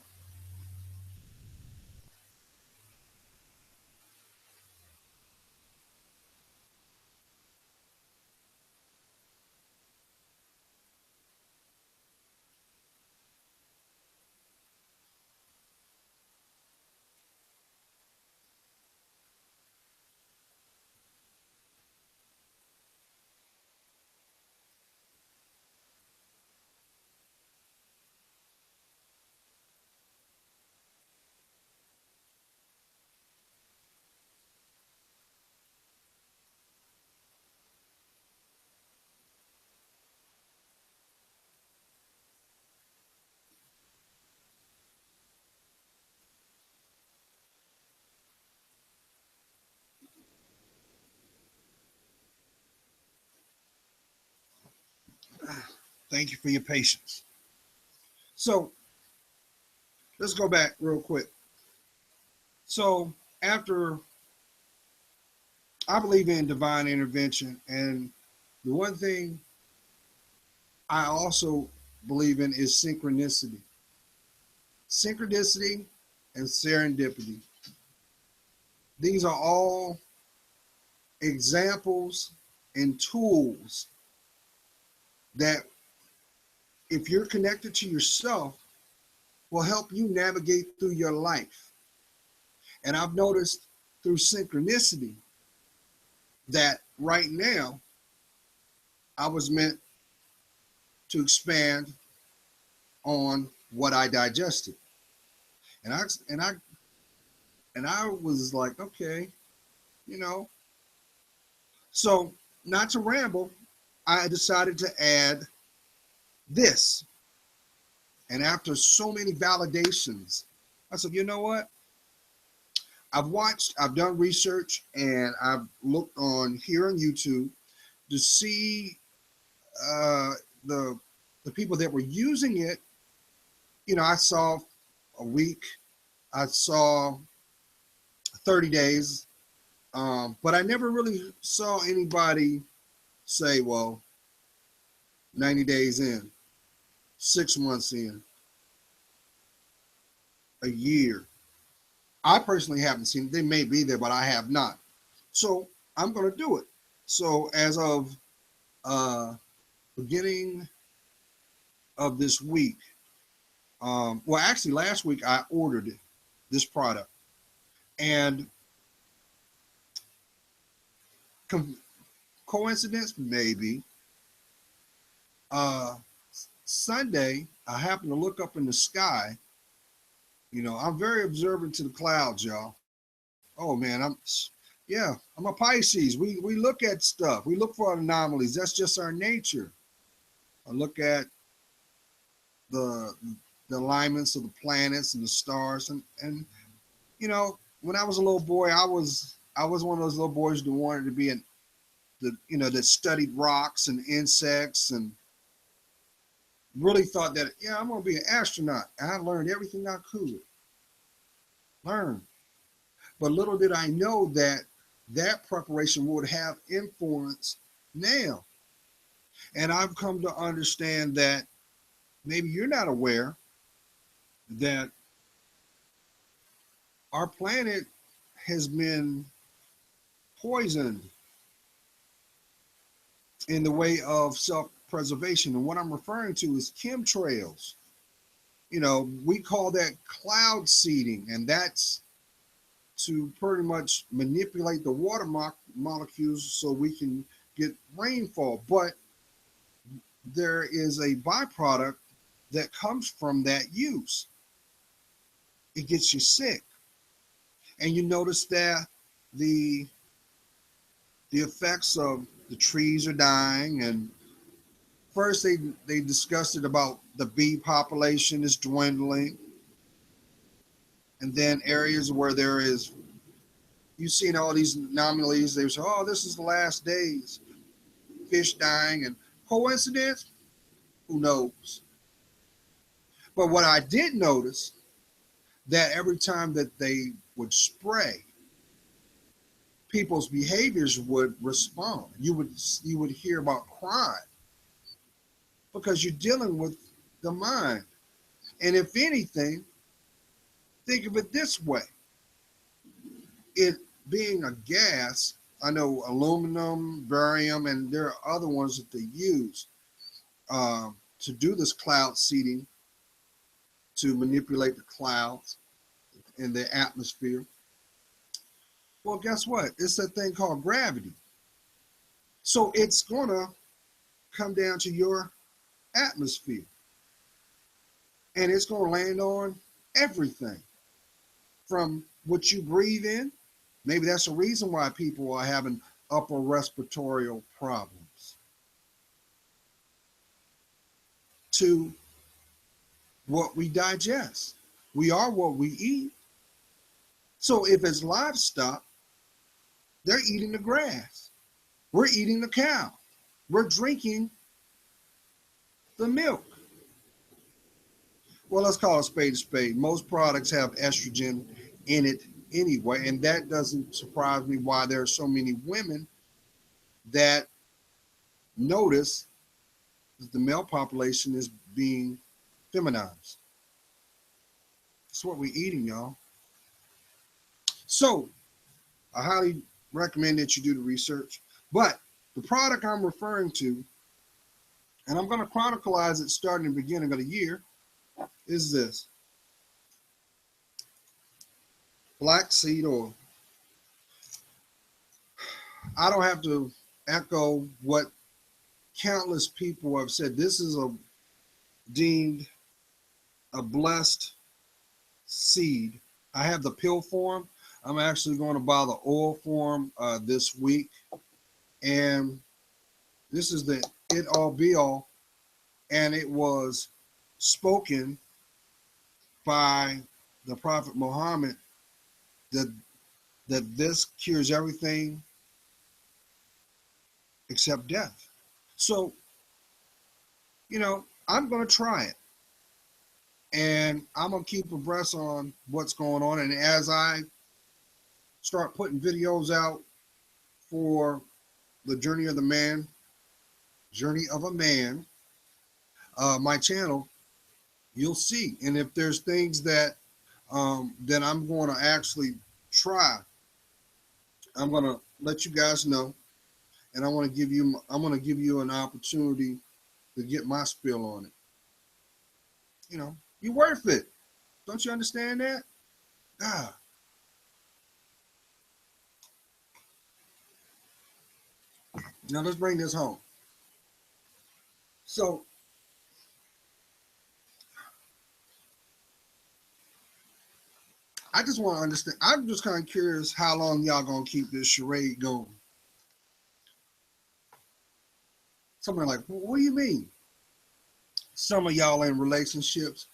Thank you for your patience. So let's go back real quick. So after, I believe in divine intervention, and the one thing I also believe in is synchronicity. Synchronicity and serendipity. These are all examples and tools that, if you're connected to yourself, will help you navigate through your life. And I've noticed through synchronicity that right now I was meant to expand on what I digested. And I and I and I was like, okay, you know. So, not to ramble, I decided to add this. And after so many validations, I said, you know what? I've done research, and I've looked on here on YouTube to see uh, the the people that were using it. You know, I saw a week, I saw 30 days, but I never really saw anybody say, well, 90 days in, 6 months in, a year. I personally haven't seen it. They may be there, but I have not. So I'm going to do it. So as of beginning of this week, well, actually last week I ordered it, this product, and coincidence maybe. Uh, Sunday I happened to look up in the sky. You know, I'm very observant to the clouds, y'all. Oh man, yeah, I'm a Pisces. We look at stuff. We look for anomalies. That's just our nature. I look at the the alignments of the planets and the stars, and you know, when I was a little boy, I was one of those little boys that wanted to be that studied rocks and insects, and really thought that, yeah, I'm gonna be an astronaut. And I learned everything I could learn. But little did I know that that preparation would have influence now. And I've come to understand that maybe you're not aware that our planet has been poisoned in the way of self-preservation. And what I'm referring to is chemtrails. You know, we call that cloud seeding, and that's to pretty much manipulate the water molecules so we can get rainfall. But there is a byproduct that comes from that use. It gets you sick. And you notice that the effects of the trees are dying, and first they discussed it about the bee population is dwindling, and then areas where there is, you've seen all these anomalies, they say, oh, this is the last days, fish dying, and coincidence, who knows. But what I did notice, that every time that they would spray, people's behaviors would respond. You would hear about crime, because you're dealing with the mind. And if anything, think of it this way. It being a gas, I know aluminum, barium, and there are other ones that they use to do this cloud seeding, to manipulate the clouds in the atmosphere. Well, guess what? It's a thing called gravity. So it's going to come down to your atmosphere, and it's going to land on everything from what you breathe in. Maybe that's the reason why people are having upper respiratory problems, to what we digest. We are what we eat. So if it's livestock, they're eating the grass. We're eating the cow. We're drinking the milk. Well, let's call a spade a spade. Most products have estrogen in it anyway, and that doesn't surprise me why there are so many women that notice that the male population is being feminized. That's what we're eating, y'all. So I highly recommend that you do the research. But the product I'm referring to, and I'm going to chronicleize it starting in the beginning of the year, is this black seed oil. I don't have to echo what countless people have said. This is deemed a blessed seed. I have the pill form. I'm actually going to buy the oil form this week. And this is the it all be all. And it was spoken by the Prophet Muhammad that this cures everything except death. So, I'm going to try it. And I'm going to keep abreast on what's going on. And as I start putting videos out for the Journey of a Man, my channel, you'll see. And if there's things that I'm going to actually try, I'm going to let you guys know. And I'm going to give you an opportunity to get my spill on it. You're worth it. Don't you understand that? Ah. Now let's bring this home. So I just want to understand. I'm just kind of curious how long y'all gonna keep this charade going. Somebody like, what do you mean? Some of y'all in relationships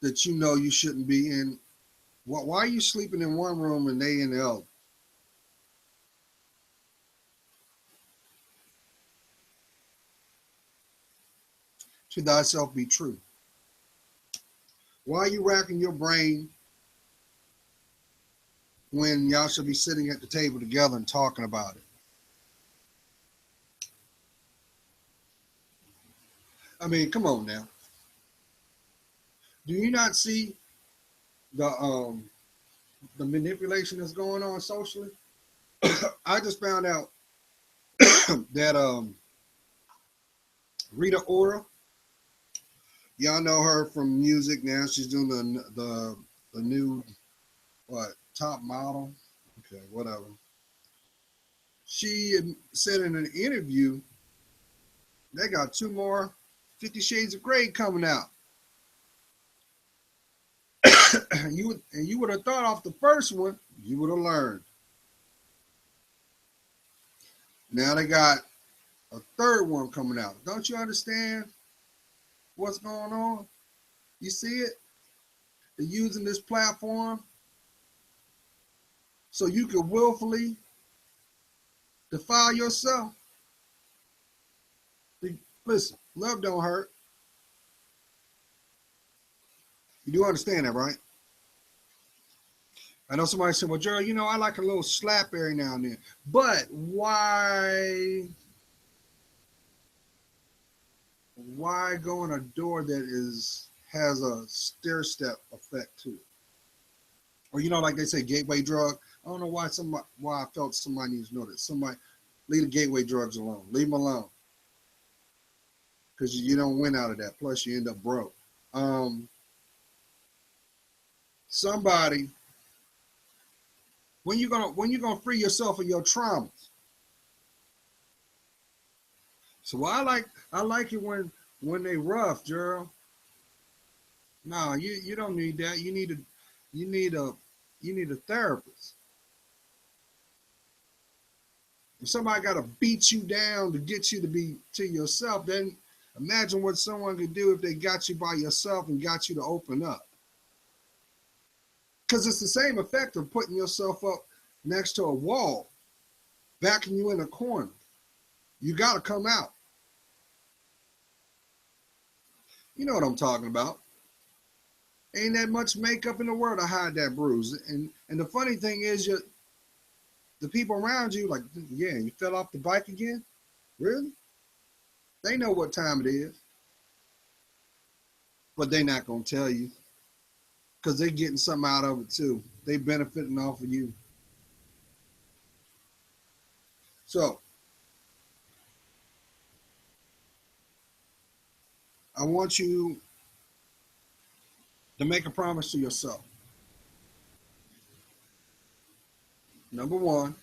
that you shouldn't be in. Why are you sleeping in one room and they in the other? To thyself be true. Why are you racking your brain when y'all should be sitting at the table together and talking about it? I mean, come on now. Do you not see the manipulation that's going on socially? I just found out that Rita Ora, y'all know her from music now. She's doing the new top model. Okay, whatever. She said in an interview they got 2 more 50 Shades of Grey coming out. you would have thought off the first one, you would have learned. Now they got a 3rd one coming out. Don't you understand what's going on? You see it? They're using this platform so you can willfully defile yourself. Listen, love don't hurt. You do understand that, right? I know somebody said, well, Gerald, I like a little slap every now and then. But why go in a door that has a stair step effect to it? Or like they say, gateway drug. I don't know why I felt somebody needs to know that. Somebody leave the gateway drugs alone. Leave them alone. Because you don't win out of that. Plus you end up broke. Somebody, when you gonna free yourself of your traumas? So I like it when they rough, Gerald. No, you don't need that. You need a therapist. If somebody got to beat you down to get you to be to yourself, then imagine what someone could do if they got you by yourself and got you to open up. Because it's the same effect of putting yourself up next to a wall, backing you in a corner. You got to come out. You know what I'm talking about. Ain't that much makeup in the world to hide that bruise. And the funny thing is, the people around you, like, yeah, you fell off the bike again? Really? They know what time it is, but they're not going to tell you because they're getting something out of it too. They benefiting off of you. So I want you to make a promise to yourself. Number one,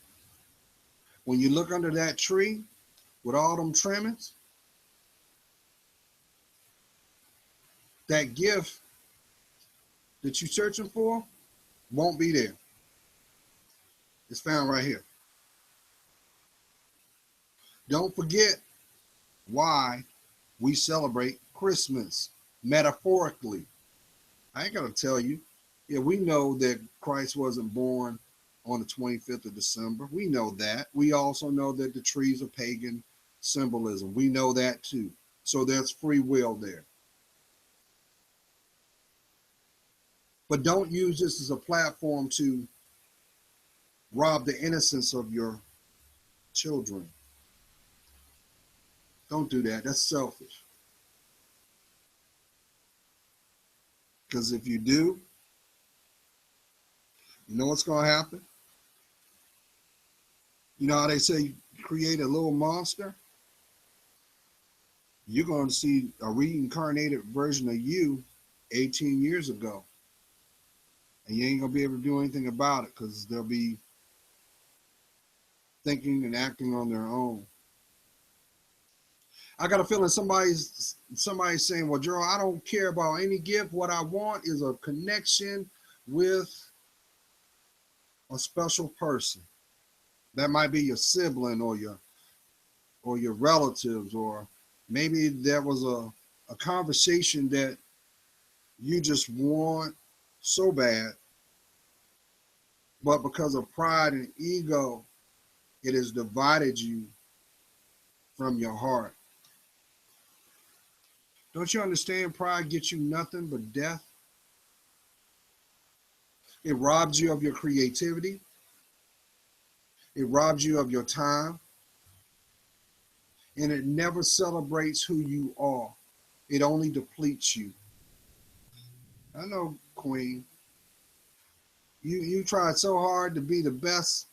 when you look under that tree with all them trimmings, that gift that you're searching for won't be there. It's found right here. Don't forget why we celebrate Christmas metaphorically. I ain't gonna tell you. Yeah, we know that Christ wasn't born on the 25th of December. We know that. We also know that the trees are pagan symbolism. We know that too. So there's free will there. But don't use this as a platform to rob the innocence of your children. Don't do that. That's selfish. Because if you do, you know what's going to happen? You know how they say create a little monster? You're going to see a reincarnated version of you 18 years ago. And you ain't going to be able to do anything about it because they'll be thinking and acting on their own. I got a feeling somebody's saying, well, Gerald, I don't care about any gift. What I want is a connection with a special person. That might be your sibling or your relatives, or maybe there was a conversation that you just want so bad, but because of pride and ego, it has divided you from your heart. Don't you understand? Pride gets you nothing but death. It robs you of your creativity. It robs you of your time. And it never celebrates who you are. It only depletes you. I know, Queen. You tried so hard to be the best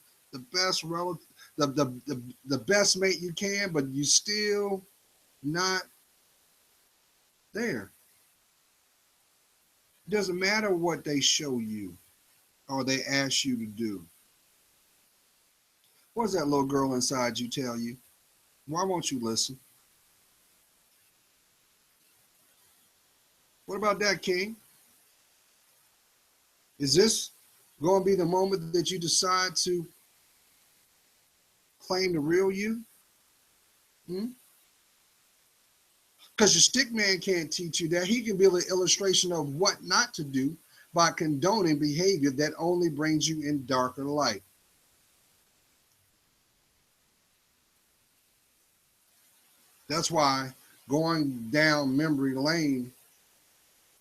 relative, the best mate you can, but you still not there. It doesn't matter what they show you or they ask you to do. What's that little girl inside you tell you? Why won't you listen? What about that, King? Is this going to be the moment that you decide to claim the real you? Because your stick man can't teach you that. He can be an illustration of what not to do by condoning behavior that only brings you in darker light. That's why going down memory lane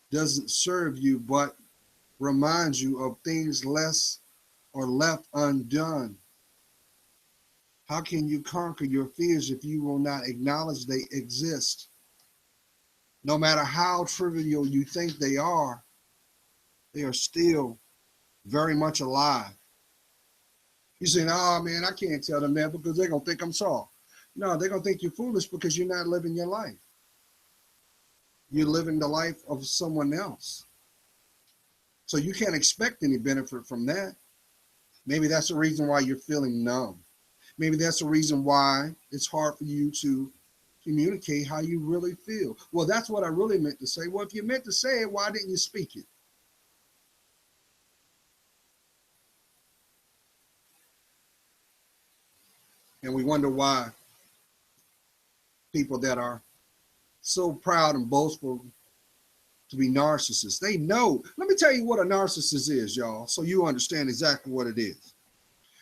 doesn't serve you, but reminds you of things less or left undone. How can you conquer your fears if you will not acknowledge they exist? No matter how trivial you think they are still very much alive. You say, oh man, I can't tell them that because they're going to think I'm soft. No, they're going to think you're foolish because you're not living your life. You're living the life of someone else. So you can't expect any benefit from that. Maybe that's the reason why you're feeling numb. Maybe that's the reason why it's hard for you to communicate how you really feel. Well, that's what I really meant to say. Well, if you meant to say it, why didn't you speak it? And we wonder why people that are so proud and boastful to be narcissists, they know. Let me tell you what a narcissist is, y'all, so you understand exactly what it is.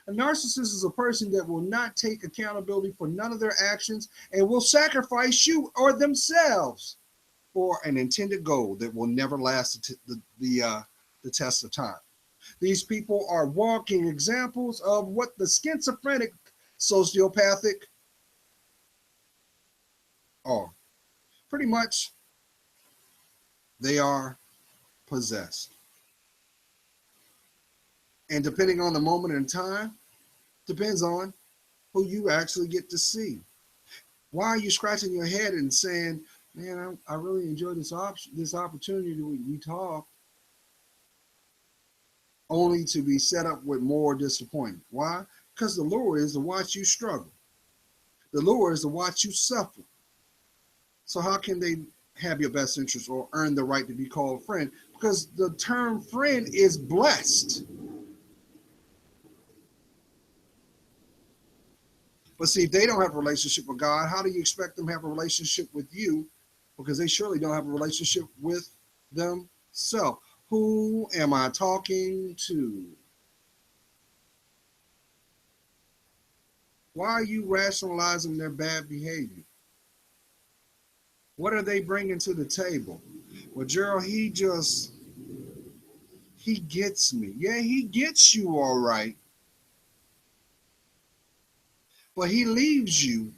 A narcissist is a person that will not take accountability for none of their actions and will sacrifice you or themselves for an intended goal that will never last the test of time. These people are walking examples of what the schizophrenic, sociopathic are. Pretty much, they are possessed. And depending on the moment in time, depends on who you actually get to see. Why are you scratching your head and saying, man, I really enjoy this opportunity we talk, only to be set up with more disappointment? Why? Because the lure is to watch you struggle. The lure is to watch you suffer. So how can they have your best interest or earn the right to be called friend? Because the term friend is blessed. But see, if they don't have a relationship with God, how do you expect them to have a relationship with you? Because they surely don't have a relationship with themselves. Who am I talking to? Why are you rationalizing their bad behavior? What are they bringing to the table? Well, Gerald, he gets me. Yeah, he gets you all right. But he leaves you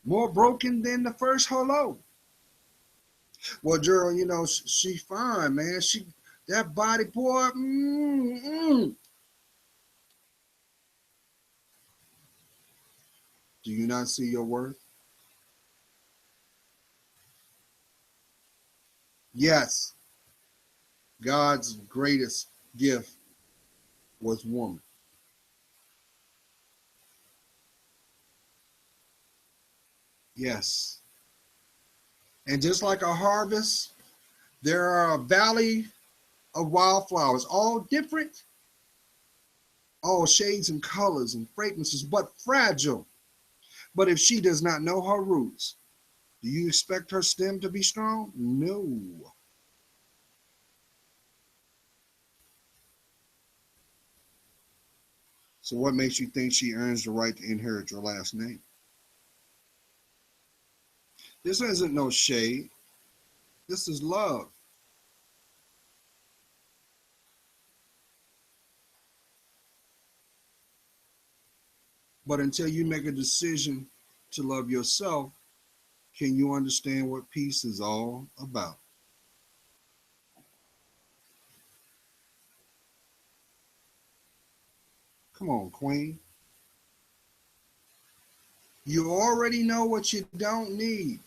more broken than the first hello. Well, Gerald, she fine, man. That body, boy. Do you not see your worth? Yes, God's greatest gift was woman. Yes. And just like a harvest, there are a valley of wildflowers, all different, all shades and colors and fragrances, but fragile. But if she does not know her roots, do you expect her stem to be strong? No. So what makes you think she earns the right to inherit your last name? This isn't no shade. This is love. But until you make a decision to love yourself, can you understand what peace is all about? Come on, Queen. You already know what you don't need.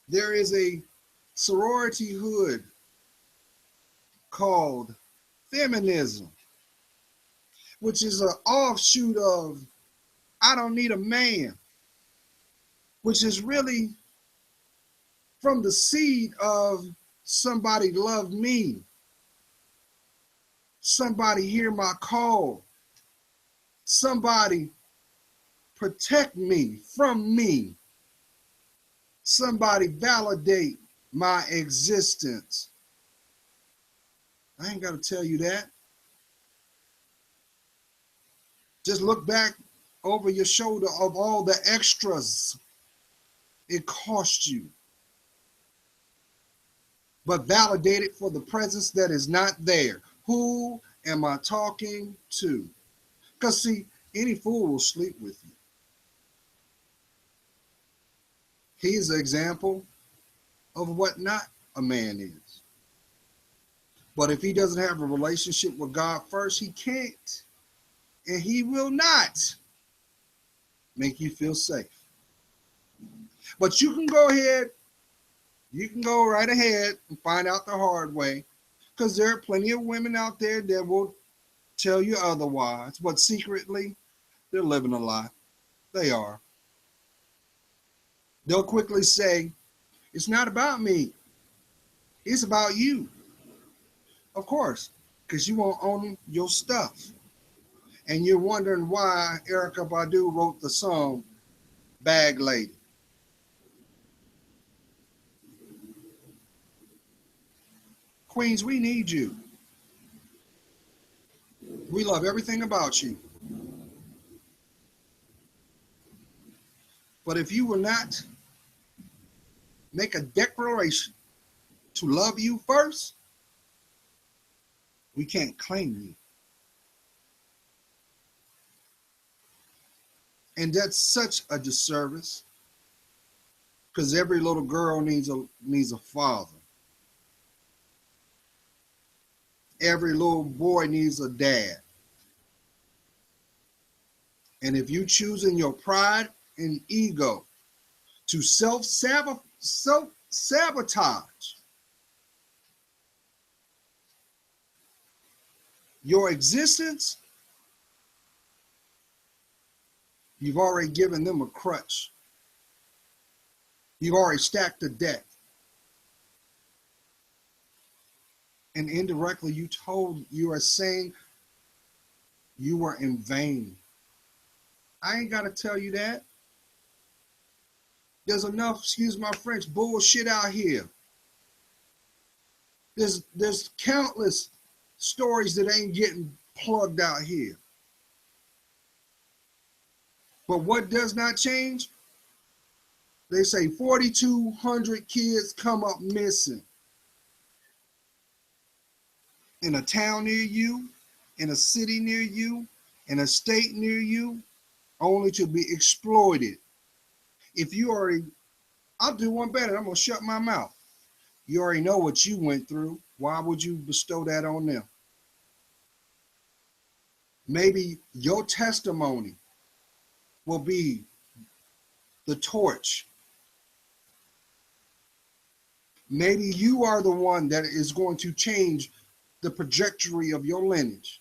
There is a sorority hood called feminism, which is an offshoot of I don't need a man, which is really from the seed of somebody love me, somebody hear my call, somebody protect me from me, somebody validate my existence. I ain't got to tell you that. Just look back over your shoulder of all the extras it cost you, but validate it for the presence that is not there. Who am I talking to? Because see, any fool will sleep with you. He's an example of what not a man is. But if he doesn't have a relationship with God first, he can't and he will not make you feel safe. But you can go right ahead and find out the hard way, because there are plenty of women out there that will tell you otherwise, but secretly they're living a lie. They are. They'll quickly say, it's not about me, it's about you. Of course, because you won't own your stuff. And you're wondering why Erykah Badu wrote the song Bag Lady. Queens, we need you. We love everything about you. But if you will not make a declaration to love you first, we can't claim you. And that's such a disservice, because every little girl needs a father. Every little boy needs a dad. And if you choose in your pride and ego to self-sabotage your existence, you've already given them a crutch. You've already stacked the deck. And indirectly, you are saying you were in vain. I ain't got to tell you that. There's enough, excuse my French, bullshit out here. There's countless stories that ain't getting plugged out here. But what does not change? They say 4,200 kids come up missing in a town near you, in a city near you, in a state near you, only to be exploited. If you already, I'll do one better. I'm going to shut my mouth. You already know what you went through. Why would you bestow that on them? Maybe your testimony will be the torch. Maybe you are the one that is going to change the trajectory of your lineage.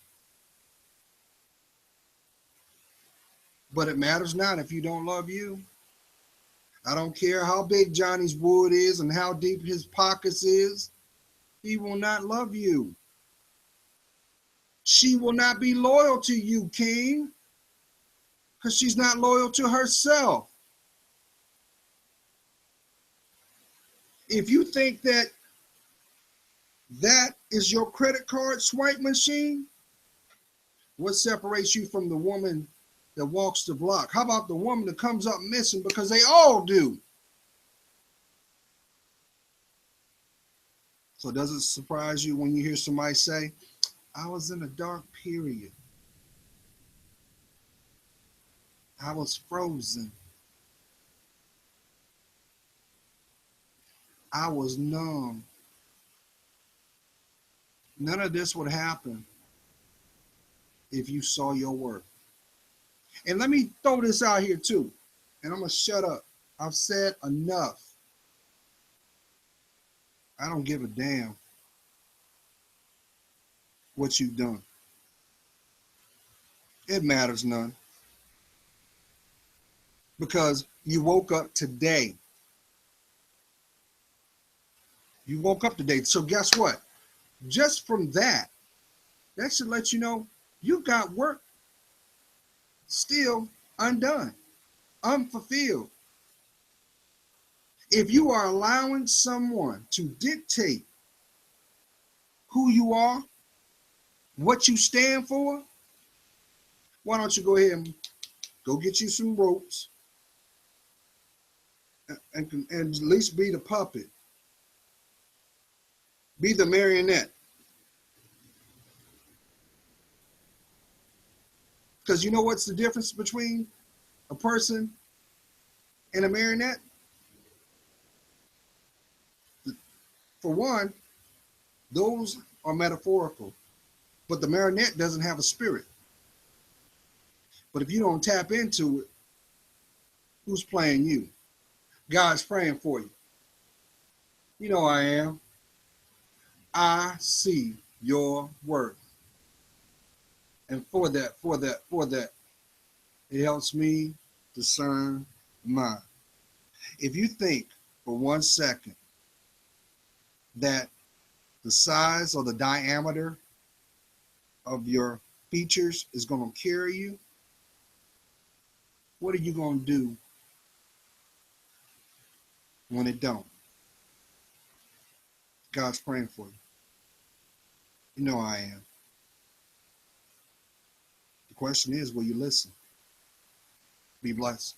But it matters not if you don't love you. I don't care how big Johnny's wood is and how deep his pockets is. He will not love you. She will not be loyal to you, King, because she's not loyal to herself. If you think that is your credit card swipe machine, what separates you from the woman that walks the block? How about the woman that comes up missing? Because they all do. So does it surprise you when you hear somebody say, I was in a dark period. I was frozen. I was numb. None of this would happen if you saw your worth. And let me throw this out here too, and I'm going to shut up. I've said enough. I don't give a damn what you've done. It matters none. Because you woke up today. You woke up today. So guess what? Just from that should let you know you got work still undone, unfulfilled. If you are allowing someone to dictate who you are, what you stand for, why don't you go ahead and go get you some ropes and at least be the puppet, be the marionette. Because you know what's the difference between a person and a marionette? For one, those are metaphorical, but the marionette doesn't have a spirit. But if you don't tap into it, who's playing you? God's praying for you. You know I am. I see your worth. And for that, it helps me discern mine. If you think for 1 second that the size or the diameter of your features is going to carry you, what are you going to do when it don't? God's praying for you. You know I am. The question is, will you listen? Be blessed.